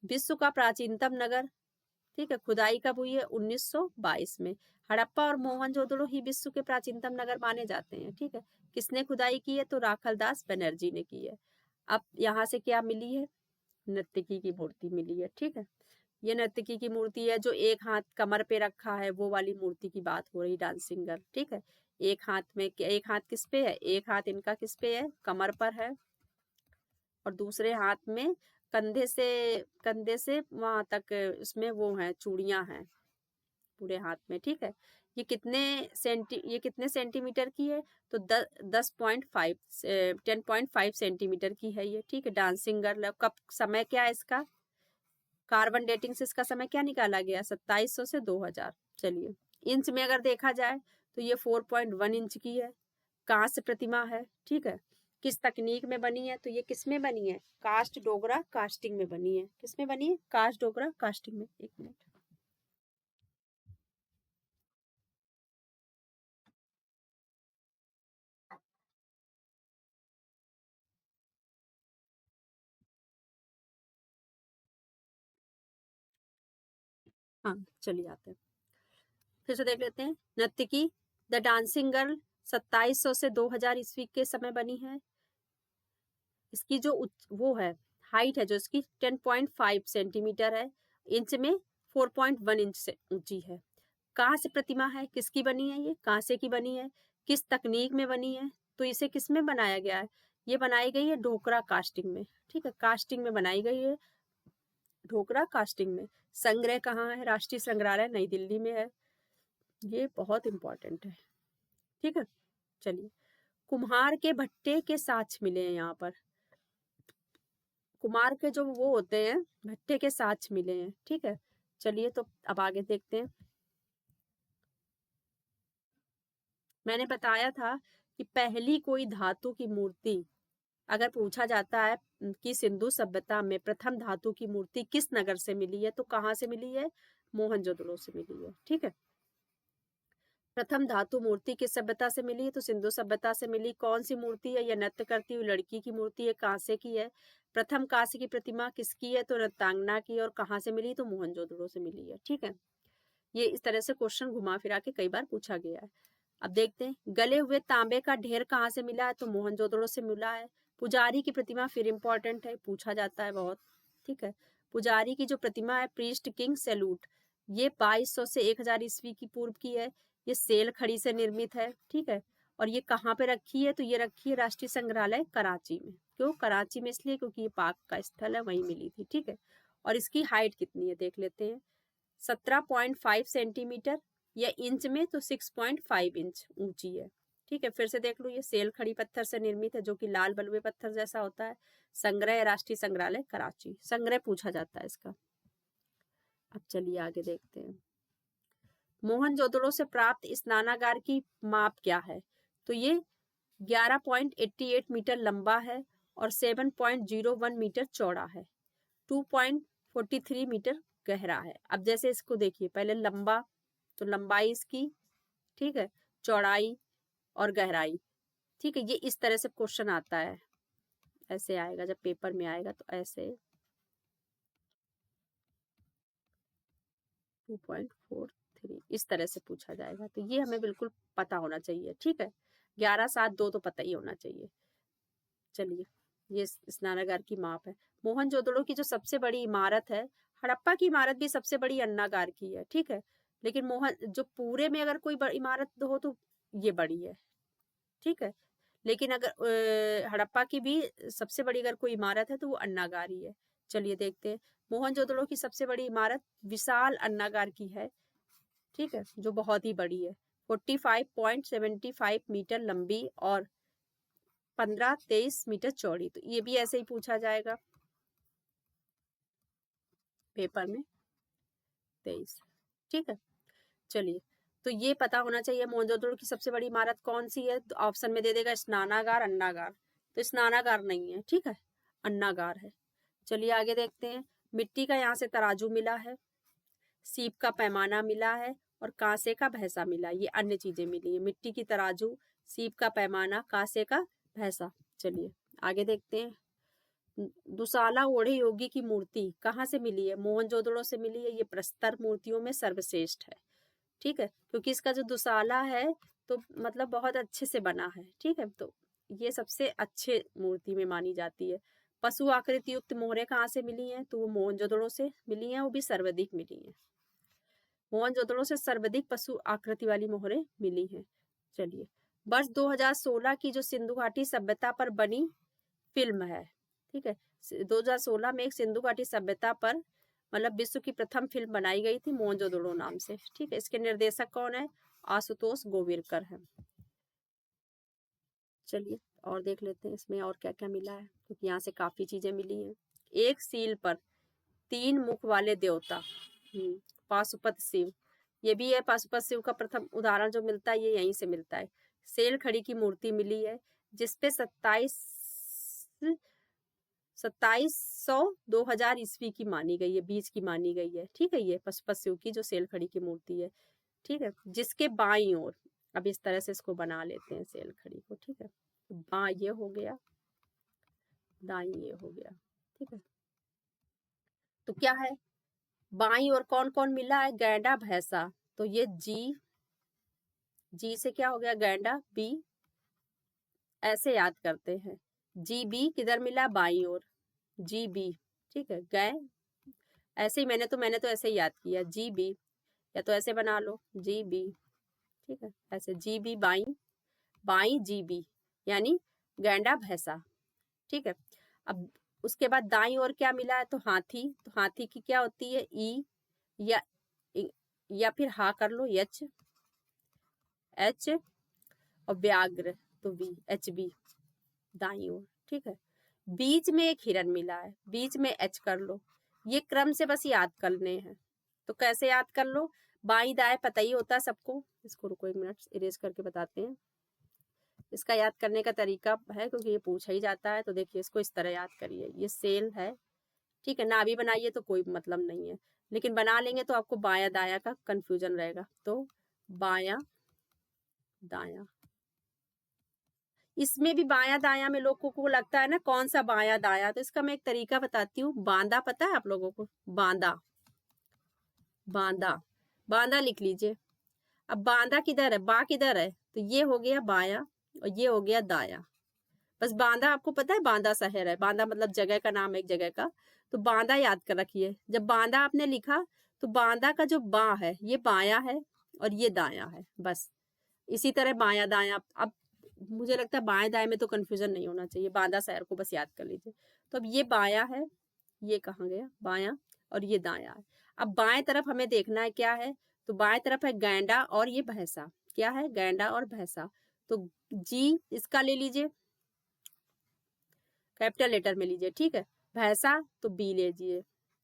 विश्व का प्राचीनतम नगर, ठीक है, खुदाई कब हुई है? 1922 में। हड़प्पा और मोहनजोदड़ो ही विश्व के प्राचीनतम नगर माने जाते हैं, ठीक है। किसने खुदाई की है? तो राखलदास बनर्जी ने की है। अब यहाँ से क्या मिली है? नर्तकी की मूर्ति मिली है, ठीक है। ये नर्तकी की मूर्ति है, जो एक हाथ कमर पे रखा है, वो वाली मूर्ति की बात हो रही, डांसिंग गर्ल, ठीक है। एक हाथ में, एक हाथ किस पे है? एक हाथ इनका किस पे है? कमर पर है। और दूसरे हाथ में कंधे से वहां तक इसमें वो है, चूड़ियां हैं पूरे हाथ में, ठीक है। ये कितने सेंटीमीटर की है? तो 10.5 सेंटीमीटर की है ये, ठीक है। Dancing girl. कब समय क्या है इसका? कार्बन डेटिंग से इसका समय क्या निकाला गया? 2700 से 2000। चलिए, इंच में अगर देखा जाए तो ये 4.1 इंच की है। कांस्य प्रतिमा है, ठीक है। किस तकनीक में बनी है? तो ये किस में बनी है? कास्ट डोगरा कास्टिंग में बनी है। किस में बनी है? कास्ट डोगरा कास्टिंग में। एक मिनट। हाँ, चलिए आते हैं, फिर से देख लेते हैं। नर्तकी द डांसिंग गर्ल 2700 से 2000 ईस्वी के समय बनी है। इसकी जो वो है, हाइट है जो इसकी 10.5 सेंटीमीटर है। इंच में 4.1 इंच से ऊंची है। कांस्य प्रतिमा है, किसकी बनी है? ये कांसे की बनी है। किस तकनीक में बनी है? तो इसे किस में बनाया गया है? ये बनाई गई है ढोकरा कास्टिंग में, ठीक है। कास्टिंग में बनाई गई है, ढोकरा कास्टिंग में। संग्रह कहाँ है? राष्ट्रीय संग्रहालय नई दिल्ली में है। ये बहुत इंपॉर्टेंट है, ठीक है। चलिए, कुम्हार के भट्टे के साक्ष्य मिले हैं यहाँ पर। कुम्हार के जो वो होते हैं भट्टे के साक्ष्य मिले हैं, ठीक है। चलिए तो अब आगे देखते हैं। मैंने बताया था कि पहली कोई धातु की मूर्ति अगर पूछा जाता है कि सिंधु सभ्यता में प्रथम धातु की मूर्ति किस नगर से मिली है, तो कहाँ से मिली है? मोहनजोदड़ो से मिली है, ठीक है। प्रथम धातु मूर्ति किस सभ्यता से मिली है? तो सिंधु सभ्यता से मिली। कौन सी मूर्ति है? यह नृत्य करती हुई लड़की की मूर्ति है, कांसे की है। प्रथम कांसे की प्रतिमा किसकी है? तो नृत्यांगना की। और कहाँ से मिली? तो मोहनजोदड़ो से मिली है, ठीक है। ये इस तरह से क्वेश्चन घुमा फिरा के कई बार पूछा गया है। अब देखते हैं, गले हुए तांबे का ढेर कहाँ से मिला है? तो मोहनजोदड़ो से मिला है। पुजारी की प्रतिमा फिर इंपॉर्टेंट है, पूछा जाता है बहुत, ठीक है। पुजारी की जो प्रतिमा है, प्रीस्ट किंग सैल्यूट, ये 2200 से 1000 ईस्वी की पूर्व की है। ये सेल खड़ी से निर्मित है, ठीक है। और ये कहाँ पे रखी है, तो ये रखी है राष्ट्रीय संग्रहालय कराची में। क्यों कराची में? इसलिए क्योंकि ये पाक का स्थल है, वहीं मिली थी, ठीक है। और इसकी हाइट कितनी है देख लेते हैं, 17.5 सेंटीमीटर, या इंच में तो 6.5 इंच ऊंची है, ठीक है। फिर से देख लो, ये सेल खड़ी पत्थर से निर्मित है, जो कि लाल बलुए पत्थर जैसा होता है। संग्रह राष्ट्रीय संग्रहालय कराची, संग्रह पूछा जाता है इसका। अब चलिए आगे देखते हैं, मोहनजोदड़ो से प्राप्त स्नानागार की माप क्या है, तो ये 11.88 मीटर लंबा है और 7.01 मीटर चौड़ा है, 2.43 मीटर गहरा है। अब जैसे इसको देखिए, पहले लंबा तो लंबाई इसकी, ठीक है, चौड़ाई और गहराई, ठीक है। ये इस तरह से क्वेश्चन आता है, ऐसे आएगा जब पेपर में आएगा, तो ऐसे 2.43 इस तरह से पूछा जाएगा, तो ये हमें बिल्कुल पता होना चाहिए, ठीक है। 11.72 तो पता ही होना चाहिए। चलिए, ये स्नानागार की माप है। मोहनजोदड़ो की जो सबसे बड़ी इमारत है, हड़प्पा की इमारत भी सबसे बड़ी अन्नागार की है, ठीक है। लेकिन जो पूरे में अगर कोई इमारत हो तो ये बड़ी है, ठीक है। लेकिन अगर हड़प्पा की भी सबसे बड़ी अगर कोई इमारत है तो वो अन्नागार ही है। चलिए देखते हैं, मोहनजोदड़ो की सबसे बड़ी इमारत विशाल अन्नागार की है, ठीक है, जो बहुत ही बड़ी है, 45.75 मीटर लंबी और 15-23 मीटर चौड़ी। तो ये भी ऐसे ही पूछा जाएगा पेपर में, 23, ठीक है। चलिए, तो ये पता होना चाहिए मोहनजोदड़ो की सबसे बड़ी इमारत कौन सी है, तो ऑप्शन में दे देगा स्नानागार, अन्नागार, तो स्नानागार नहीं है, ठीक है, अन्नागार है। चलिए आगे देखते हैं, मिट्टी का यहाँ से तराजू मिला है, सीप का पैमाना मिला है और कांसे का भैसा मिला, ये अन्य चीजें मिली है। मिट्टी की तराजू, सीप का पैमाना, कांसे का भैसा। चलिए आगे देखते हैं, दुसाला ओढ़े योगी की मूर्ति कहाँ से मिली है, मोहनजोदड़ो से मिली है। ये प्रस्तर मूर्तियों में सर्वश्रेष्ठ है, ठीक है, क्योंकि इसका जो दुसाला है तो मतलब बहुत अच्छे से बना है, ठीक है, तो ये सबसे अच्छे मूर्ति में मानी जाती है। पशु आकृति युक्त मोहरें कहाँ से मिली हैं, तो वो मोहनजोदड़ो से मिली हैं, वो भी सर्वाधिक मिली हैं। मोहनजोदड़ो से सर्वाधिक पशु आकृति वाली मोहरें मिली हैं। चलिए, वर्ष 2016 की जो सिंधु घाटी सभ्यता पर बनी फिल्म है, ठीक है, 2016 में एक सिंधु घाटी सभ्यता पर मतलब विश्व की प्रथम फिल्म बनाई गई थी मोहनजोदड़ो नाम से, ठीक है। इसके निर्देशक कौन है, आशुतोष गोविरकर है। चलिए और देख लेते हैं इसमें और क्या क्या मिला है, क्योंकि यहाँ से काफी चीजें मिली हैं। एक सील पर 3 मुख वाले देवता, पाशुपत शिव, ये भी है। पाशुपत शिव का प्रथम उदाहरण जो मिलता है ये यहीं से मिलता है। सेल खड़ी की मूर्ति मिली है, जिसपे 2700-2000 ईस्वी की मानी गई है, बीच की मानी गई है, ठीक है। ये पाशुपत शिव की जो सेल खड़ी की मूर्ति है, ठीक है, जिसके बाईं ओर, अब इस तरह से इसको बना लेते हैं सेल खड़ी को, ठीक है, बाँ ये हो गया, दाई ये हो गया, ठीक है। तो क्या है, बाई और कौन कौन मिला है, गैंडा भैंसा, तो ये जी से क्या हो गया, गैंडा, बी, ऐसे याद करते हैं, जी बी किधर मिला, बाई और, जी बी, ठीक है, गै, ऐसे ही मैंने तो ऐसे ही याद किया, जी बी, या तो ऐसे बना लो, जी बी, ठीक है, ऐसे G B, by, by G B, यानी गैंडा भैंसा, ठीक है। अब उसके बाद दाई और क्या मिला है, तो हाथी, तो हाथी की क्या होती है, ई, या फिर हा कर लो, एच, और व्याघ्र तो बी, एच बी, दाई ओर, ठीक है। बीच में एक हिरन मिला है, बीच में एच कर लो, ये क्रम से बस याद करने हैं। तो कैसे याद कर लो, बाई दाएं पता ही होता है सबको, इसको रुको 1 मिनट इरेज करके बताते हैं। इसका याद करने का तरीका है, क्योंकि ये पूछा ही जाता है, तो देखिए इसको इस तरह याद करिए, ये सेल है, ठीक है ना, भी बनाइए तो कोई मतलब नहीं है, लेकिन बना लेंगे तो आपको बाया दाया का कंफ्यूजन रहेगा, तो बाया दाया, इसमें भी बाया दाया में लोगों को लगता है ना कौन सा बाया दाया, तो इसका मैं एक तरीका बताती हूँ। बांदा पता है आप लोगों को, बांदा, बांदा, बांदा लिख लीजिए। अब बांदा किधर है, बा किधर है, तो ये हो गया बाया और ये हो गया दाया। बस बांदा आपको पता है, बांदा शहर है, बांदा मतलब जगह का नाम है, एक जगह का, तो बांदा याद कर रखिए। जब बांदा आपने लिखा तो बांदा का जो बा है ये बाया है और ये दाया है, बस इसी तरह बाया दाया। अब मुझे लगता है बाएं दाएं में तो कंफ्यूजन नहीं होना चाहिए, बांदा शहर को बस याद कर लीजिए। तो अब ये बायां है, ये कहाँ गया बायां, और ये दायां है। अब बाएं तरफ हमें देखना है क्या है, तो बाएं तरफ है गैंडा और ये भैंसा। क्या है, गैंडा और भैंसा। तो जी इसका ले लीजिए, कैपिटल लेटर में लीजिए, ठीक है। भैंसा तो बी ले लीजिए,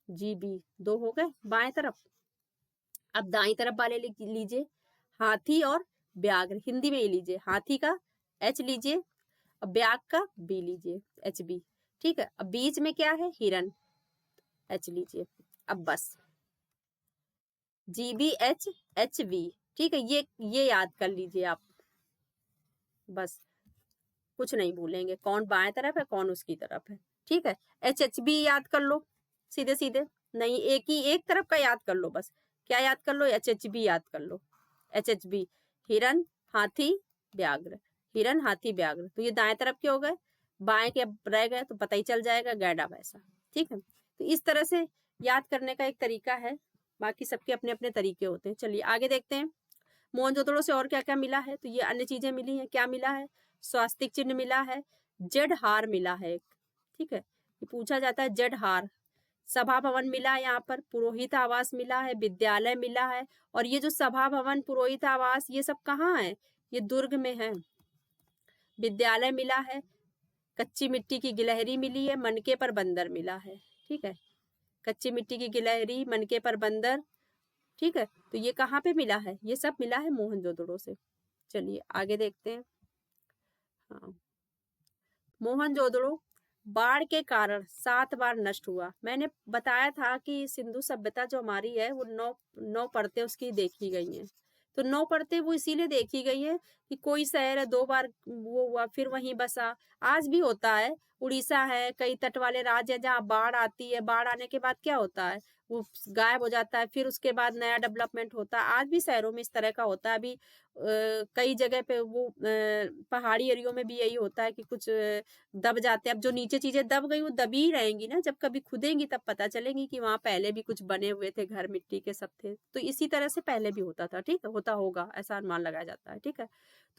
जी बी, 2 हो गए बाएं तरफ। अब दाईं तरफ वाले लीजिए, हाथी और व्याघ्र, हिंदी में ही लीजिए, हाथी का एच लीजिए और व्याघ्र का बी लीजिए, एच बी, ठीक है। अब बीच में क्या है, हिरन, एच लीजिए। अब बस G B H H B, ठीक है, ये याद कर लीजिए आप, बस कुछ नहीं भूलेंगे, कौन बाएं तरफ है कौन उसकी तरफ है, ठीक है। एच एच बी याद कर लो सीधे सीधे, नहीं एक तरफ का याद कर लो, बस क्या याद कर लो, एच एच बी याद कर लो, एच एच बी, हिरन हाथी व्याघ्र, हिरन हाथी व्याघ्र। तो ये दाएं तरफ के हो गए, बाएं के रह गए तो पता ही चल जाएगा, गैंडा भैंसा, ठीक है। तो इस तरह से याद करने का एक तरीका है, बाकी सबके अपने अपने तरीके होते हैं। चलिए आगे देखते हैं, मोहनजोदड़ो से और क्या क्या मिला है। तो ये अन्य चीजें मिली हैं, क्या मिला है, स्वास्तिक चिन्ह मिला है, जड हार मिला है एक, ठीक है, ये पूछा जाता है जड हार। सभा भवन मिला है, यहाँ पर पुरोहित आवास मिला है, विद्यालय मिला है। और ये जो सभा भवन पुरोहित आवास ये सब कहाँ है, ये दुर्ग में है। विद्यालय मिला है, कच्ची मिट्टी की गिलहरी मिली है, मनके पर बंदर मिला है, ठीक है, कच्ची मिट्टी की गिलहरी, मनके पर बंदर, ठीक है। तो ये कहाँ पे मिला है, ये सब मिला है मोहनजोदड़ो से। चलिए आगे देखते हैं। हाँ, मोहनजोदड़ो बाढ़ के कारण 7 बार नष्ट हुआ। मैंने बताया था कि सिंधु सभ्यता जो हमारी है वो 9 परतें उसकी देखी गई हैं। तो 9 परतें वो इसीलिए देखी गई है कि कोई शहर है 2 बार वो हुआ फिर वहीं बसा। आज भी होता है, उड़ीसा है, कई तट वाले राज्य है जहाँ बाढ़ आती है, बाढ़ आने के बाद क्या होता है, वो गायब हो जाता है, फिर उसके बाद नया डेवलपमेंट होता है। आज भी शहरों में इस तरह का होता है। अभी कई जगह पे वो पहाड़ी एरियो में भी यही होता है कि कुछ दब जाते हैं। अब जो नीचे चीजें दब गई वो दबी ही रहेंगी ना, जब कभी खुदेंगी तब पता चलेंगी कि वहां पहले भी कुछ बने हुए थे, घर मिट्टी के सब थे। तो इसी तरह से पहले भी होता था, ठीक है, होता होगा ऐसा अनुमान लगाया जाता है, ठीक है।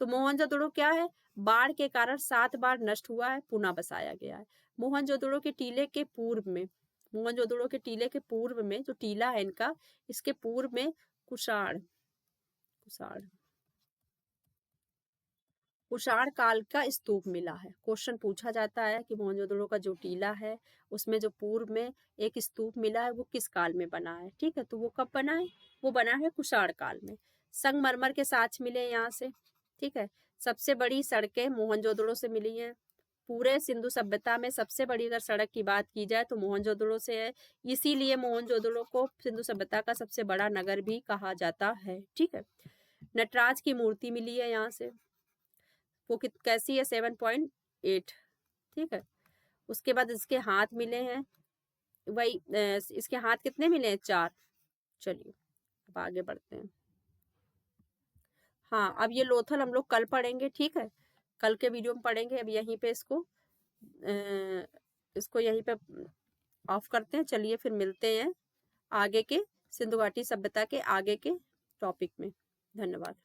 तो मोहनजोदड़ो क्या है, बाढ़ के कारण 7 बार नष्ट हुआ है, पुनः बसाया गया है। मोहनजोदड़ो के टीले के पूर्व में, मोहनजोदड़ो के टीले के पूर्व में जो टीला है इनका, इसके पूर्व में कुषाण कुषाण कुषाण काल का स्तूप मिला है। क्वेश्चन पूछा जाता है कि मोहनजोदड़ो का जो टीला है उसमें जो पूर्व में एक स्तूप मिला है वो किस काल में बना है, ठीक है। तो वो कब बना है, वो बना है कुषाण काल में। संगमरमर के साक्ष्य मिले यहाँ से, ठीक है। सबसे बड़ी सड़कें मोहनजोदड़ो से मिली हैं। पूरे सिंधु सभ्यता में सबसे बड़ी अगर सड़क की बात की जाए तो मोहनजोदड़ो से है, इसीलिए मोहनजोदड़ो को सिंधु सभ्यता का सबसे बड़ा नगर भी कहा जाता है, ठीक है। नटराज की मूर्ति मिली है यहाँ से, वो कैसी है, 7.8, ठीक है। उसके बाद इसके हाथ मिले हैं, वही इसके हाथ कितने मिले हैं, 4। चलिए अब आगे बढ़ते हैं। हाँ, अब ये लोथल हम लोग कल पढ़ेंगे, ठीक है, कल के वीडियो में पढ़ेंगे। अब यहीं पे इसको यहीं पे ऑफ करते हैं। चलिए फिर मिलते हैं आगे के सिंधु घाटी सभ्यता के आगे के टॉपिक में। धन्यवाद।